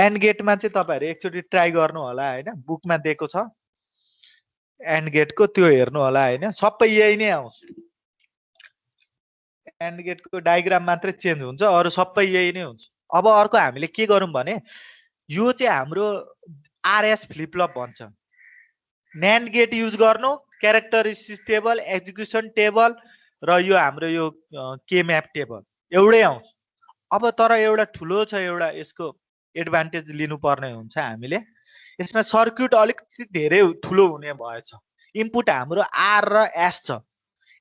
एन्ड गेटमा चाहिँ तपाईहरु एकचोटी ट्राई गर्नु होला हैन बुकमा दिएको छ एन्ड गेटको त्यो हेर्नु होला हैन सबै यही नै आउँछ एन्ड गेटको डायग्राम मात्रै चेन्ज हुन्छ अरु सबै यही नै हुन्छ अब अर्को हामीले के गरौँ भने यो चाहिँ हाम्रो आरएस फ्लिप फ्लप भन्छ NAND गेट युज गर्नु क्यारेक्टरिस्टिक्स टेबल एक्जिक्युसन टेबल र यो हाम्रो यो के म्याप टेबल एउटै आउँछ अब तर एउटा ठुलो छ एउटा यसको एडभान्टेज लिनु पर्ने हुन्छ हामीले यसमा सर्किट अलिकति धेरै ठुलो हुने भएछ इनपुट हाम्रो आर र एस छ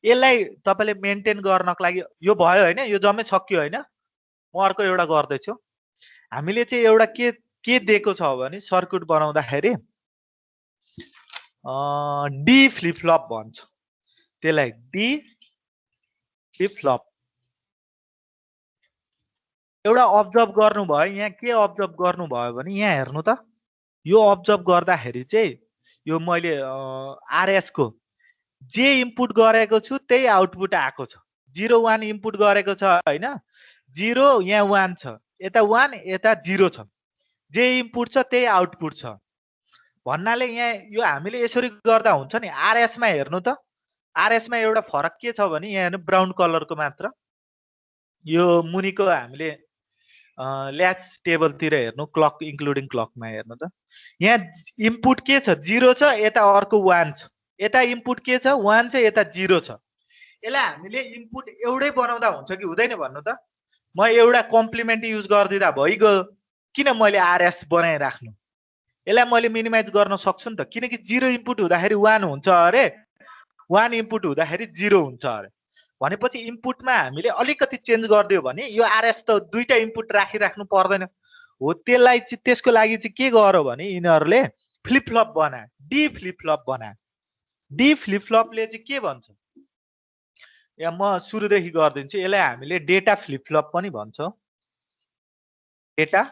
यसलाई तपाईले मेन्टेन गर्नको लागि यो भयो हैन यो जम्मै सक्यो हैन म अर्को एउटा गर्दै छु हामीले चाहिँ एउटा के दिएको छ भने सर्किट बनाउँदाखेरि डी फ्लिप फ्लप भन्छ त्यसलाई डी फ्लिप फ्लप एउटा अब्जर्भ गर्नु भयो यहाँ के अब्जर्भ गर्नु भयो भने यहाँ हेर्नु त यो अब्जर्भ गर्दाखेरि चाहिँ यो मैले आरएस को जे इनपुट गरेको छु त्यही आउटपुट आएको छ 0 1 इनपुट गरेको छ हैन 0 यहाँ 1 छ यता 1 यता 0 छ जे इनपुट छ त्यही आउटपुट छ भन्नाले यहाँ यो हामीले यसरी गर्दा हुन्छ नि आरएस मा हेर्नु त आरएस मा एउटा फरक के छ भने यहाँ हेर्नु ब्राउन कलरको मात्र यो मुनिको हामीले ल्याच टेबल तिर हेर्नु क्लक इन्क्लुडिङ क्लकमा हेर्नु त यहाँ इनपुट के छ 0 छ यता अर्को 1 छ यता इनपुट के छ 1 छ यता 0 छ यसलाई हामीले इनपुट एउटै बनाउँदा हुन्छ कि हुँदैन भन्नु त म एउटा कम्प्लिमेन्ट युज गर्दिदा भइगयो किन मैले आरएस बनाइ राख्नु यसलाई मैले मिनिमाइज गर्न सक्छु नि त किनकि 0 इनपुट हुँदाखेरि 1 हुन्छ अरे 1 इनपुट हुँदाखेरि 0 हुन्छ अरे भनेपछि इनपुटमा हामीले अलिकति चेन्ज गर्दियो भने यो आरएस त दुईटा इनपुट राखिराख्नु पर्दैन हो त्यसलाई चाहिँ त्यसको लागि चाहिँ के गर्यो भने यिनीहरुले फ्लिप फ्लप बनाए डी फ्लिप फ्लप बनाए डी फ्लिप फ्लपले चाहिँ के भन्छ या म सुरुदेखि गर्दिन्छु यसलाई हामीले डेटा फ्लिप फ्लप पनि भन्छौं data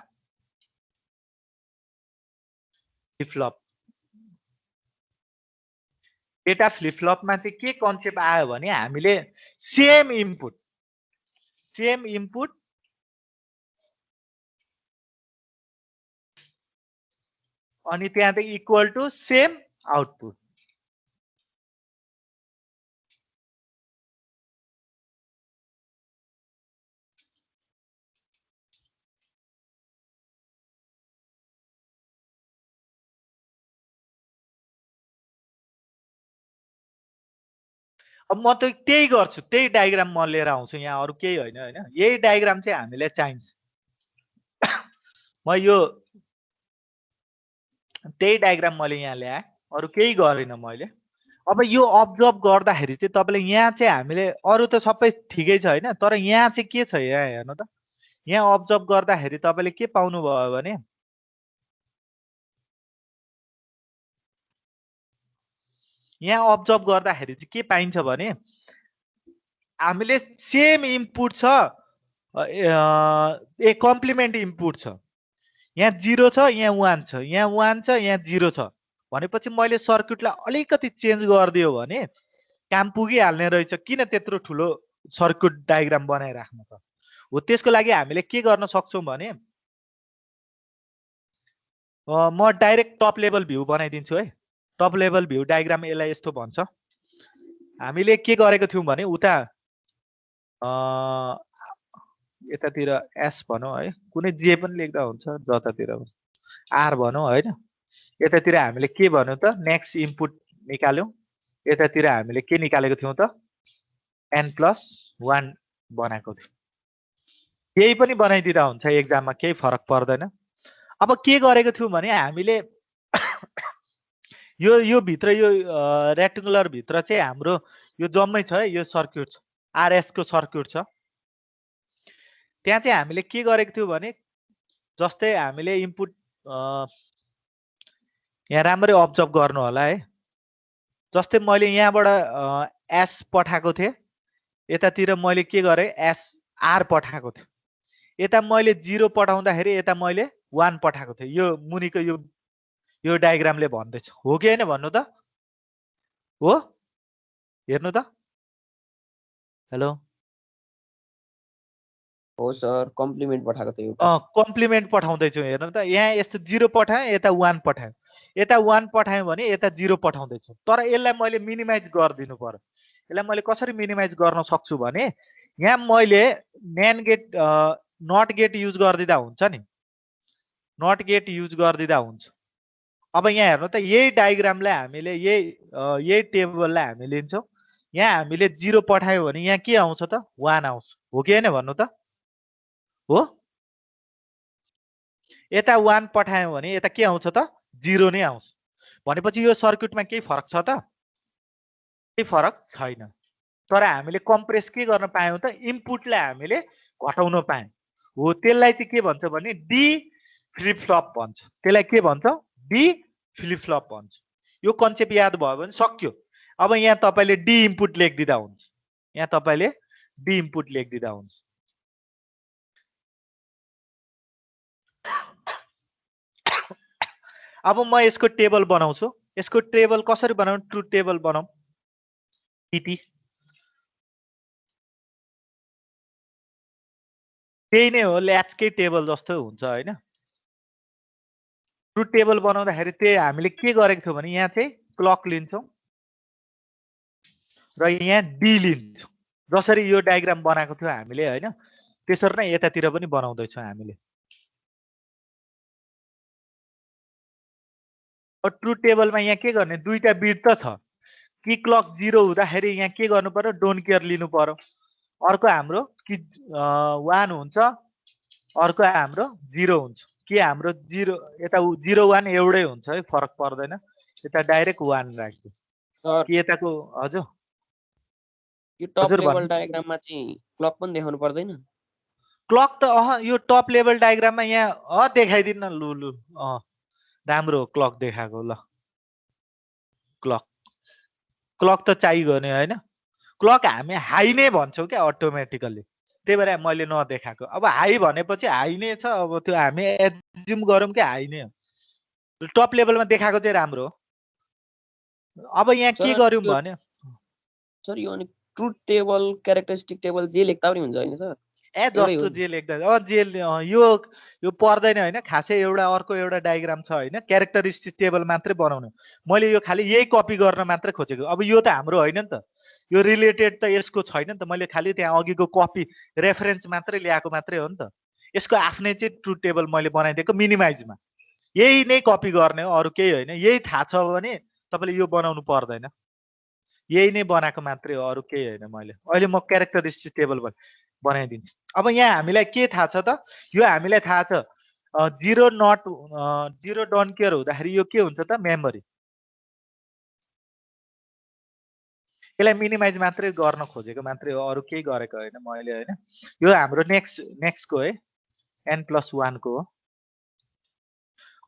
flip flop data flip फ्लपमा चाहिँ के कन्सेप्ट आयो भने हामीले सेम इनपुट अनि त्यहाँ चाहिँ इक्वल टु सेम आउटपुट अब म त त्यही गर्छु त्यही डायग्राम म लिएर आउँछु यहाँ अरु केही होइन हैन यही डायग्राम चाहिँ हामीलाई चाहिन्छ म यो त्यही डायग्राम मैले यहाँ ल्याएँ, अरू केही गरिनँ मैले। अब यो अब्जर्भ गर्दाखेरि चाहिँ तपाईँले यहाँ चाहिँ हामीले अरू त सबै ठिकै छ होइन, तर यहाँ चाहिँ के छ यहाँ हेर्नु त। यहाँ अब्जर्भ गर्दाखेरि तपाईँले के पाउनुभयो भने यहाँ अब्जर्भ गर्दाखेरि चाहिँ के पाइन्छ भने हामीले सेम इनपुट छ, ए कम्प्लिमेन्ट इनपुट छ। यहाँ 0 छ, यहाँ 1 छ, यहाँ 1 छ, यहाँ 0 छ भनेपछि मैले सर्किटलाई अलिकति चेन्ज गरिदियो भने काम पुगिहाल्ने रहेछ। किन त्यत्रो ठुलो सर्किट डायग्राम बनाइराख्नु त। हो त्यसको लागि हामीले के गर्न सक्छौँ भने म डाइरेक्ट टप लेभल भ्यू बनाइदिन्छु है। टप लेभल भ्यू डायग्राम यसलाई यस्तो भन्छ। हामीले के गरेको थियौँ भने उता यतातिर एस भनौँ है, कुनै जे पनि लेख्दा हुन्छ, जतातिर आर भनौँ होइन। यतातिर हामीले के भन्यौँ त नेक्स्ट इनपुट निकाल्यौँ, यतातिर हामीले के निकालेको थियौँ त n+1 बनाएको थियो। यही पनि बनाइदिँदा हुन्छ एक्जाममा, केही फरक पर्दैन। अब के गरेको थियौँ भने हामीले यो भित्र यो रेक्टेङ्गुलर भित्र चाहिँ हाम्रो यो जम्मै छ है, यो सर्किट छ, आरएस को सर्किट छ। त्यहाँ चाहिँ हामीले के गरेको थियौँ भने जस्तै हामीले इनपुट यहाँ राम्ररी अब्जर्भ गर्नु होला है। जस्तै मैले यहाँबाट एस पठाएको थिएँ, यतातिर मैले के गरेँ एस आर पठाएको थिएँ। यता मैले 0 पठाउँदाखेरि यता मैले 1 पठाएको थिएँ। यो मुनिको यो डायग्रामले भन्दैछ, हो कि होइन भन्नु त। हो हेर्नु त। हेलो हो सर, कम्प्लिमेन्ट पठाएको थियो। कम्प्लिमेन्ट पठाउँदैछु हेर्नु त। यहाँ यस्तो 0 पठाएँ, यता 1 पठाएँ, यता 1 पठाएँ भने यता 0 पठाउँदैछु। तर यसलाई मैले मिनिमाइज गरिदिनु पर्यो। यसलाई मैले कसरी मिनिमाइज गर्न सक्छु भने यहाँ मैले NAND gate not gate use गरिदिँदा हुन्छ नि, नट गेट युज गरिदिँदा हुन्छ। अब यहाँ हेर्नु त, यही डायग्रामलाई हामीले यही टेबललाई हामी लिन्छौँ। यहाँ हामीले 0 पठायो भने यहाँ के आउँछ त 1 आउँछ, हो कि होइन भन्नु त। हो यता 1 पठायो भने यता के आउँछ त 0 नै आउँछ। भनेपछि यो सर्किटमा केही फरक छ त, केही फरक छैन। तर हामीले कम्प्रेस के गर्न पायौँ त, इनपुटलाई हामीले घटाउन पायौँ। हो त्यसलाई चाहिँ के भन्छ भने डी फ्लिप फ्लप भन्छ। त्यसलाई के भन्छ, डी फ्लिप फ्लप भन्छ। यो कन्सेप्ट याद भयो भने सक्यो। अब यहाँ तपाईले डी इनपुट लेखिदिँदा हुन्छ, यहाँ तपाईले डी इनपुट लेखिदिँदा हुन्छ। अब म यसको टेबल बनाउँछु। यसको टेबल कसरी बनाउँ, ट्रुथ टेबल बनाऊँ। टीटी त्यही नै हो, ल्याचकै टेबल जस्तो हुन्छ हैन। ट्रुथ टेबल बनाउँदाखेरि त्यही हामीले के गरेको थियौँ भने यहाँ चाहिँ क्लक लिन्छौँ र यहाँ डी लिन्छौँ। जसरी यो डायग्राम बनाएको थियो हामीले हैन, त्यसरी नै यतातिर पनि बनाउँदैछौँ हामीले। ट्रुथ टेबलमा यहाँ के गर्ने, दुईटा बिट त छ कि क्लक 0 हुँदाखेरि यहाँ के गर्नु पर्यो, डोन्ट केयर लिनु पर्यो। अर्को हाम्रो कि 1 हुन्छ, अर्को हाम्रो 0 हुन्छ। कि हाम्रो 0 यता 0 1 एउटै हुन्छ है, फरक पर्दैन। यता डाइरेक्ट 1 राख्दियो कि यताको। हजुर यो टप लेभल डायग्राममा चाहिँ क्लक पनि देखाउनु पर्दैन। क्लक त यो टप लेभल डायग्राममा यहाँ देखाइदिन्न। लु राम्रो क्लक देखाएको। ल क्लक त चाहियो नि हैन। क्लक हामी हाई नै भन्छौँ क्या अटोमेटिकली, त्यही भएर मैले नदेखाएको। अब हाई भनेपछि हाई नै छ, अब त्यो हामी एज्युम गरौँ कि हाई नै हो। टप लेभलमा देखाएको चाहिँ राम्रो हो। अब यहाँ के गर्यौँ भने सर यो अनि ट्रुथ टेबल क्यारेक्टरिस्टिक टेबल जे लेख्दा पनि हुन्छ हैन सर। ए जस्तो जे लेख्दा जे यो पर्दैन हैन। खासै अर्को एउटा डायग्राम छ हैन, क्यारेक्टरिस्टिक टेबल मात्रै बनाउने। मैले यो खाली यही कपी गर्न मात्रै खोजेको। अब यो त हाम्रो होइन नि त, यो रिलेटेड त यसको छैन नि त। मैले खालि त्यहाँ अघिको कपी रेफरेन्स मात्रै ल्याएको मात्रै हो नि त। यसको आफ्नै चाहिँ ट्रुथ टेबल मैले बनाइदिएको मिनिमाइजमा। यही नै कपी गर्ने हो, अरू केही होइन। यही थाहा छ भने तपाईले यो बनाउनु पर्दैन। यही नै बनाएको मात्रै हो, अरू केही होइन। मैले अहिले म क्यारेक्टरिस्टिक टेबल बनाइदिन्छु। अब यहाँ हामीलाई के थाहा छ त, यो हामीलाई थाहा छ 0 नट 0 डोन्ट केयर हुँदाखेरि यो के हुन्छ त मेमोरी। यसलाई मिनिमाइज मात्रै गर्न खोजेको मात्रै हो, अरू केही गरेको होइन मैले होइन। यो हाम्रो नेक्स्टको है n+1 को हो।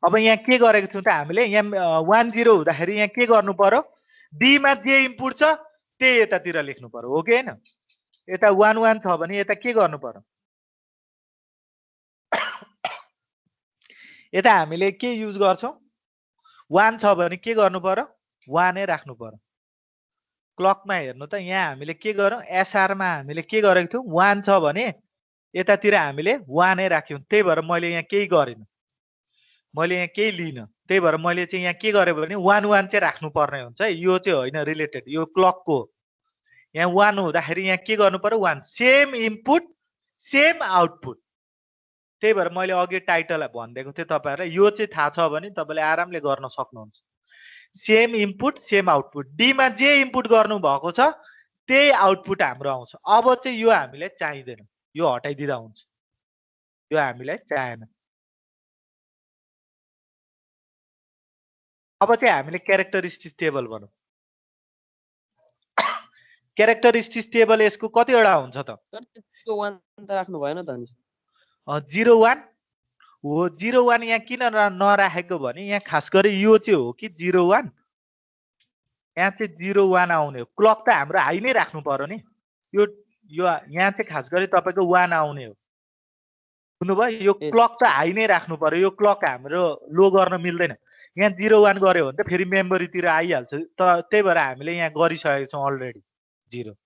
अब यहाँ के गरेको थियौँ त हामीले, यहाँ 1 0 हुँदाखेरि यहाँ के गर्नु पर्यो, डी मा जे इनपुट छ त्यही यतातिर लेख्नु पर्यो, हो कि हैन? यता 1 1 छ भने यता के गर्नु पर्यो, यता हामीले के युज गर्छौं, 1 छ भने के गर्नु पर्यो, 1 नै राख्नु पर्यो। क्लकमा हेर्नु त यहाँ हामीले के गर्यौं, एसआर मा हामीले के गरेको थियौं, 1 छ भने यतातिर हामीले 1 नै राख्यौं। त्यही भएर मैले यहाँ केही गरिन, मैले यहाँ केही लिइन। त्यही भएर मैले चाहिँ यहाँ के गरे भने 1 1 चाहिँ राख्नु पर्ने हुन्छ है। यो चाहिँ होइन रिलेटेड, यो क्लकको। यहाँ 1 हुँदाखेरि यहाँ के गर्नु पर्यो, 1 सेम इनपुट सेम आउटपुट। त्यही भएर मैले अघि टाइटल भनिदिएको थिएँ तपाईहरुलाई, यो चाहिँ थाहा छ भने तपाईले आरामले गर्न सक्नुहुन्छ। Same input same output, D मा जे इनपुट गर्नु भएको छ त्यही आउटपुट हाम्रो आउँछ। अब चाहिँ यो हामीलाई चाहिदैन, यो हटाइदिदा हुन्छ, यो हामीलाई चाहिएन। अब चाहिँ हामीले क्यारेक्टरिस्टिक्स टेबल बनाऊ। क्यारेक्टरिस्टिक्स टेबल यसको कतिवटा हुन्छ त, 1 त राख्नु भएन त अनि 0 1 हो। 0 1 यहाँ किन नराखेको भने यहाँ खास गरी यो चाहिँ हो कि 0 1, यहाँ चाहिँ 0 1 आउने हो। क्लक त हाम्रो हाई नै राख्नु पर्यो नि, यो यहाँ चाहिँ खास गरी तपाईको 1 आउने हो, बुझ्नुभयो? यो क्लक त हाई नै राख्नु पर्यो, यो क्लक हाम्रो लो गर्न मिल्दैन। यहाँ 0 1 गर्यो भने त फेरि मेमोरीतिर आइहाल्छ, त्यही भएर हामीले यहाँ गरिसकेको छौं अलरेडी 0।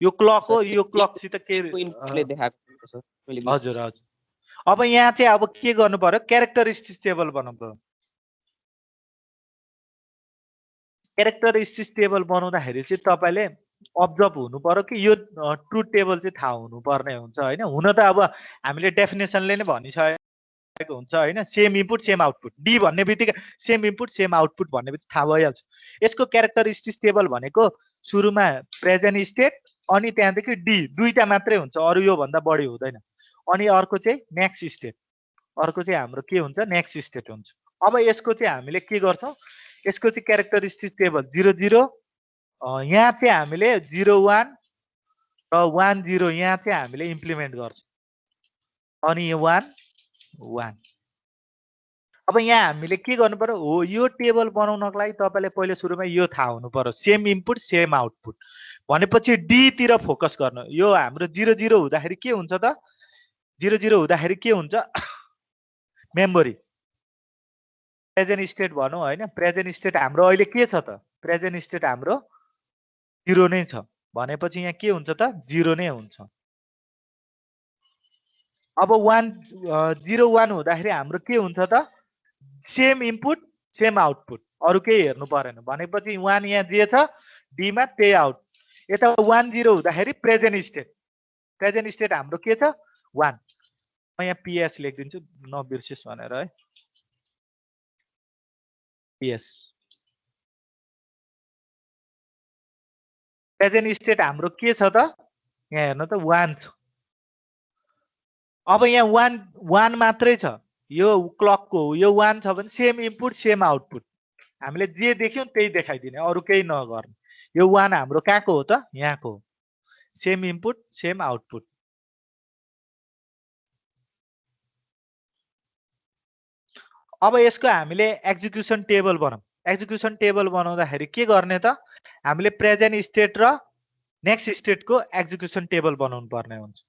यो क्लक हो, यो क्लकसित के इनपुटले देखाएको छ मैले। हजुर हजुर। अब यहाँ चाहिँ अब के गर्नु पर्यो, क्यारेक्टरिस्टिक्स टेबल बनाउनु पर्यो। क्यारेक्टरिस्टिक्स टेबल बनाउँदाखेरि चाहिँ तपाईले अब्जर्भ हुनु पर्यो कि यो ट्रुथ टेबल चाहिँ थाहा हुनुपर्ने हुन्छ हैन। हुन त अब हामीले डेफिनेसनले नै भनिसकेको हुन्छ हैन, same input same output. D भन्ने बित्तिकै सेम इनपुट सेम आउटपुट भन्ने बित्तिकै थाहा भइहाल्छ। यसको क्यारेक्टरिस्टिक्स टेबल भनेको सुरुमा प्रेजेन्ट स्टेट अनि त्यहाँदेखि डी, दुईटा मात्रै हुन्छ, अरु यो भन्दा बढी हुँदैन। अनि अर्को चाहिँ नेक्स्ट स्टेट, अर्को चाहिँ हाम्रो के हुन्छ, नेक्स्ट स्टेट हुन्छ। अब यसको चाहिँ हामीले के गर्छौं, यसको चाहिँ क्यारेक्टरिस्टिक्स टेबल 0 0, यहाँ चाहिँ हामीले 0 1 र 1 0 यहाँ चाहिँ हामीले इम्प्लिमेन्ट गर्छौं। अनि 1 1। अब यहाँ हामीले के गर्नु पर्यो, हो यो टेबल बनाउनको लागि तपाईले पहिले सुरुमा यो थाहा हुनु पर्यो, सेम इनपुट सेम आउटपुट भनेपछि डी तिर फोकस गर्नु। यो हाम्रो 0 0 हुँदाखेरि के हुन्छ त, 0 0 हुँदाखेरि के हुन्छ, मेमोरी प्रेजेन्ट स्टेट भनौं हैन। प्रेजेन्ट स्टेट हाम्रो अहिले के छ त, प्रेजेन्ट स्टेट हाम्रो 0 नै छ भनेपछि यहाँ के हुन्छ त, 0 नै हुन्छ। अब 0 1 हुँदाखेरि हाम्रो के हुन्छ त, सेम इनपुट सेम आउटपुट, अरु केही हेर्नु परेन भनेपछि 1 यहाँ जे छ डी मा त्यही आउट। यता 1 0 हुँदाखेरि प्रेजेन्ट स्टेट, प्रेजेन्ट स्टेट हाम्रो के छ 1। म यहाँ पीएस लेखिदिन्छु नबिर्सिस् भनेर है, पीएस। प्रेजेन्ट स्टेट हाम्रो के छ त, यहाँ हेर्नु त 1 छ। अब यहाँ 1 1 मात्रै छ, यो क्लकको यो 1 छ भने सेम इनपुट सेम आउटपुट, हामीले जे देख्यौं त्यही देखाइदिने, अरु केही नगर्ने। यो 1 हाम्रो कहाँको हो त, यहाँको हो, सेम इनपुट सेम आउटपुट। अब यसको हामीले एक्जिक्युसन टेबल बनाऊ। एक्जिक्युसन टेबल बनाउँदाखेरि के गर्ने त, हामीले प्रेजेन्ट स्टेट र नेक्स्ट स्टेटको एक्जिक्युसन टेबल बनाउनु पर्ने हुन्छ।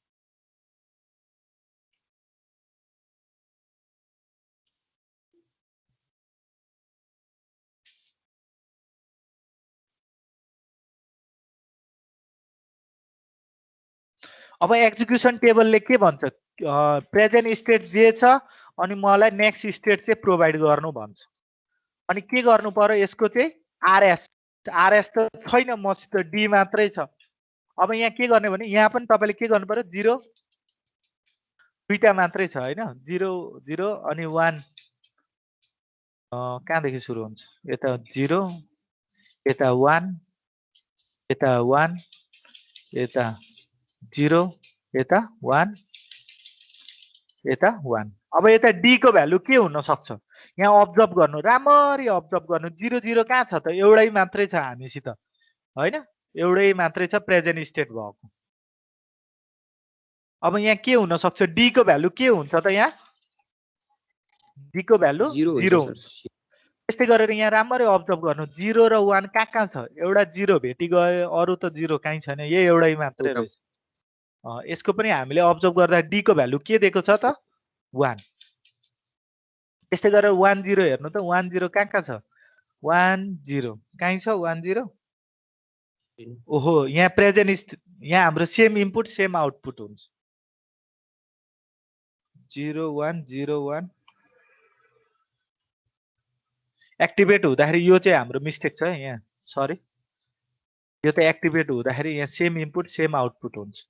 अब एक्जिक्युसन टेबलले के भन्छ, प्रेजेन्ट स्टेट जे छ अनि मलाई नेक्स्ट स्टेट चाहिँ प्रोभाइड गर्नु भन्छ। अनि के गर्नु पर्यो, यसको चाहिँ आरएस, आरएस त छैन मसित, डी मात्रै छ। अब यहाँ के गर्ने भने यहाँ पनि तपाईले के गर्नु पर्यो, 0 दुईटा मात्रै छ हैन, 0 0 अनि 1 कहाँदेखि सुरु हुन्छ, यता 0 यता 1 यता 1 यता 0 यता 1 यता 1 अब यता डी को भ्यालु के हुन सक्छ यहाँ अब्जर्भ गर्नु राम्ररी अब्जर्भ गर्नु 0 0 कहाँ छ त एउटै मात्रै छ हामीसित हैन एउटै मात्रै छ प्रेजेन्ट स्टेट भएको अब यहाँ के हुन सक्छ डी को भ्यालु के हुन्छ त यहाँ डी को भ्यालु 0 0 हुन्छ हुन्छ सर त्यस्तै गरेर यहाँ राम्ररी अब्जर्भ गर्नु 0 र 1 कहाँ छ एउटा 0 भेटी गयो अरु त 0 कहीँ छैन यही एउटै मात्रै रहेछ यसको पनि हामीले अब्जर्भ गर्दा डी को भ्यालु के दिएको छ त 1 त्यस्तै गरेर 1 0 हेर्नु त 1 0 कहाँ छ 1 0 कहीँ छ 1 0 ओहो यहाँ प्रेजेन्ट यहाँ हाम्रो सेम इनपुट सेम आउटपुट हुन्छ 0 1 0 1 एक्टिभेट हुँदाखेरि यो चाहिँ हाम्रो मिस्टेक छ यहाँ सरी यो त एक्टिभेट हुँदाखेरि यहाँ सेम इनपुट सेम आउटपुट हुन्छ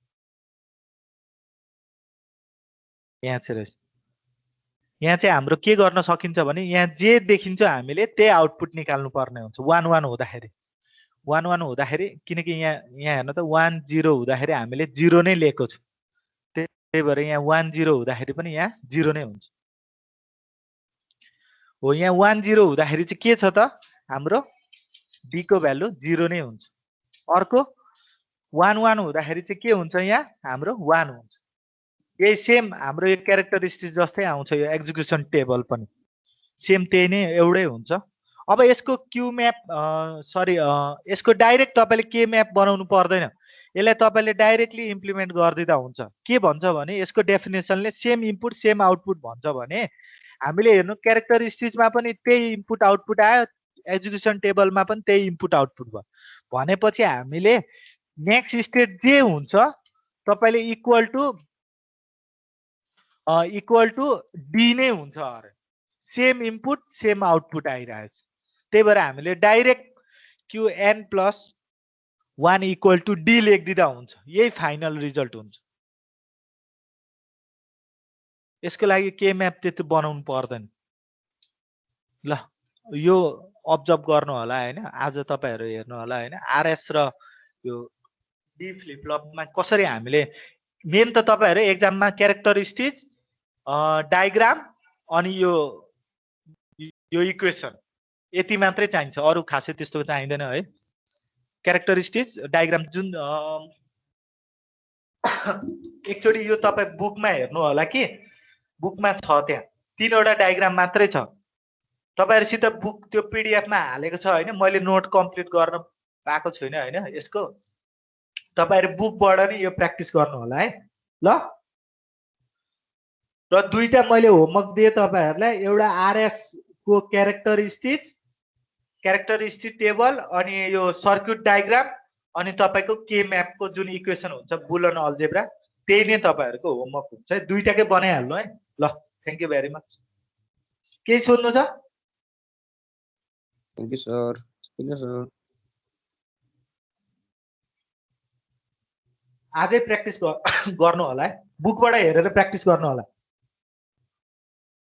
यहाँ चाहिँ यहाँ चाहिँ हाम्रो के गर्न सकिन्छ भने यहाँ जे देखिन्छ हामीले त्यही आउटपुट निकाल्नु पर्ने हुन्छ 1 1 हुँदाखेरि 1 1 हुँदाखेरि किनकि यहाँ हेर्नु त 1 0 हुँदाखेरि हामीले 0 नै लिएको छ त्यही भएर यहाँ 1 0 हुँदाखेरि पनि यहाँ 0 नै हुन्छ हो यहाँ 1 0 हुँदाखेरि चाहिँ के छ त हाम्रो डी को भ्यालु 0 नै हुन्छ अर्को 1 1 हुँदाखेरि चाहिँ के हुन्छ यहाँ हाम्रो 1 हुन्छ यही सेम हाम्रो यो क्यारेक्टरिस्टिक्स जस्तै आउँछ यो एक्जिक्युसन टेबल पनि सेम त्यही नै एउटै हुन्छ अब यसको क्यू म्याप सरी यसको डाइरेक्ट तपाईले के म्याप बनाउनु पर्दैन यसलाई तपाईले डाइरेक्टली इम्प्लिमेन्ट गर्दिदा हुन्छ के भन्छ भने यसको डेफिनेसनले सेम इनपुट सेम आउटपुट भन्छ भने हामीले हेर्नु क्यारेक्टरिस्टिक्समा पनि त्यही इनपुट आउटपुट आयो एक्जिक्युसन टेबलमा पनि त्यही इनपुट आउटपुट भयो भनेपछि हामीले नेक्स्ट स्टेट जे हुन्छ तपाईले इक्वल टु डी नै हुन्छ अरे सेम इनपुट सेम आउटपुट आइरहेछ त्यही भएर हामीले direct Q N plus 1 equal to D लेखिदिँदा हुन्छ यही फाइनल रिजल्ट हुन्छ यसको लागि के म्याप त्यति बनाउनु पर्दैन ल यो अब्जर्भ गर्नु होला हैन आज तपाईहरु हेर्नु होला हैन आरएस र यो डी फ्लिप फ्लपमा कसरी हामीले मेन त तपाईहरु एक्जाममा क्यारेक्टरिस्टिक्स डायग्राम अनि यो इक्वेसन यति मात्रै चाहिन्छ अरु खासै त्यस्तो चाहिँदैन है क्यारेक्टरिस्टिक्स डायग्राम जुन एकचोटी यो तपाई बुकमा हेर्नु होला कि बुकमा छ त्यहाँ तीनवटा डायग्राम मात्रै छ तपाईहरुसित बुक त्यो पीडीएफ मा हालेको छ हैन मैले नोट कम्प्लिट गर्न पाएको छैन हैन यसको तपाईहरु बुकबाट नि यो प्र्याक्टिस गर्नु होला है ल र दुईटा मैले होमवर्क दिए तपाईहरुलाई एउटा आरएस को क्यारेक्टरिस्टिक्स टेबल अनि यो सर्किट डायग्राम अनि तपाईको के म्याप को जुन इक्वेसन हुन्छ बुलन अलजेब्रा त्यही नै तपाईहरुको होमवर्क हुन्छ है दुईटाकै बनाइहाल्नु है ल थ्यांक यू भेरी मच के सोध्नु छ थ्यांक यू सर आजै प्र्याक्टिस गर्नु होला है बुकबाट हेरेर प्र्याक्टिस गर्नु होला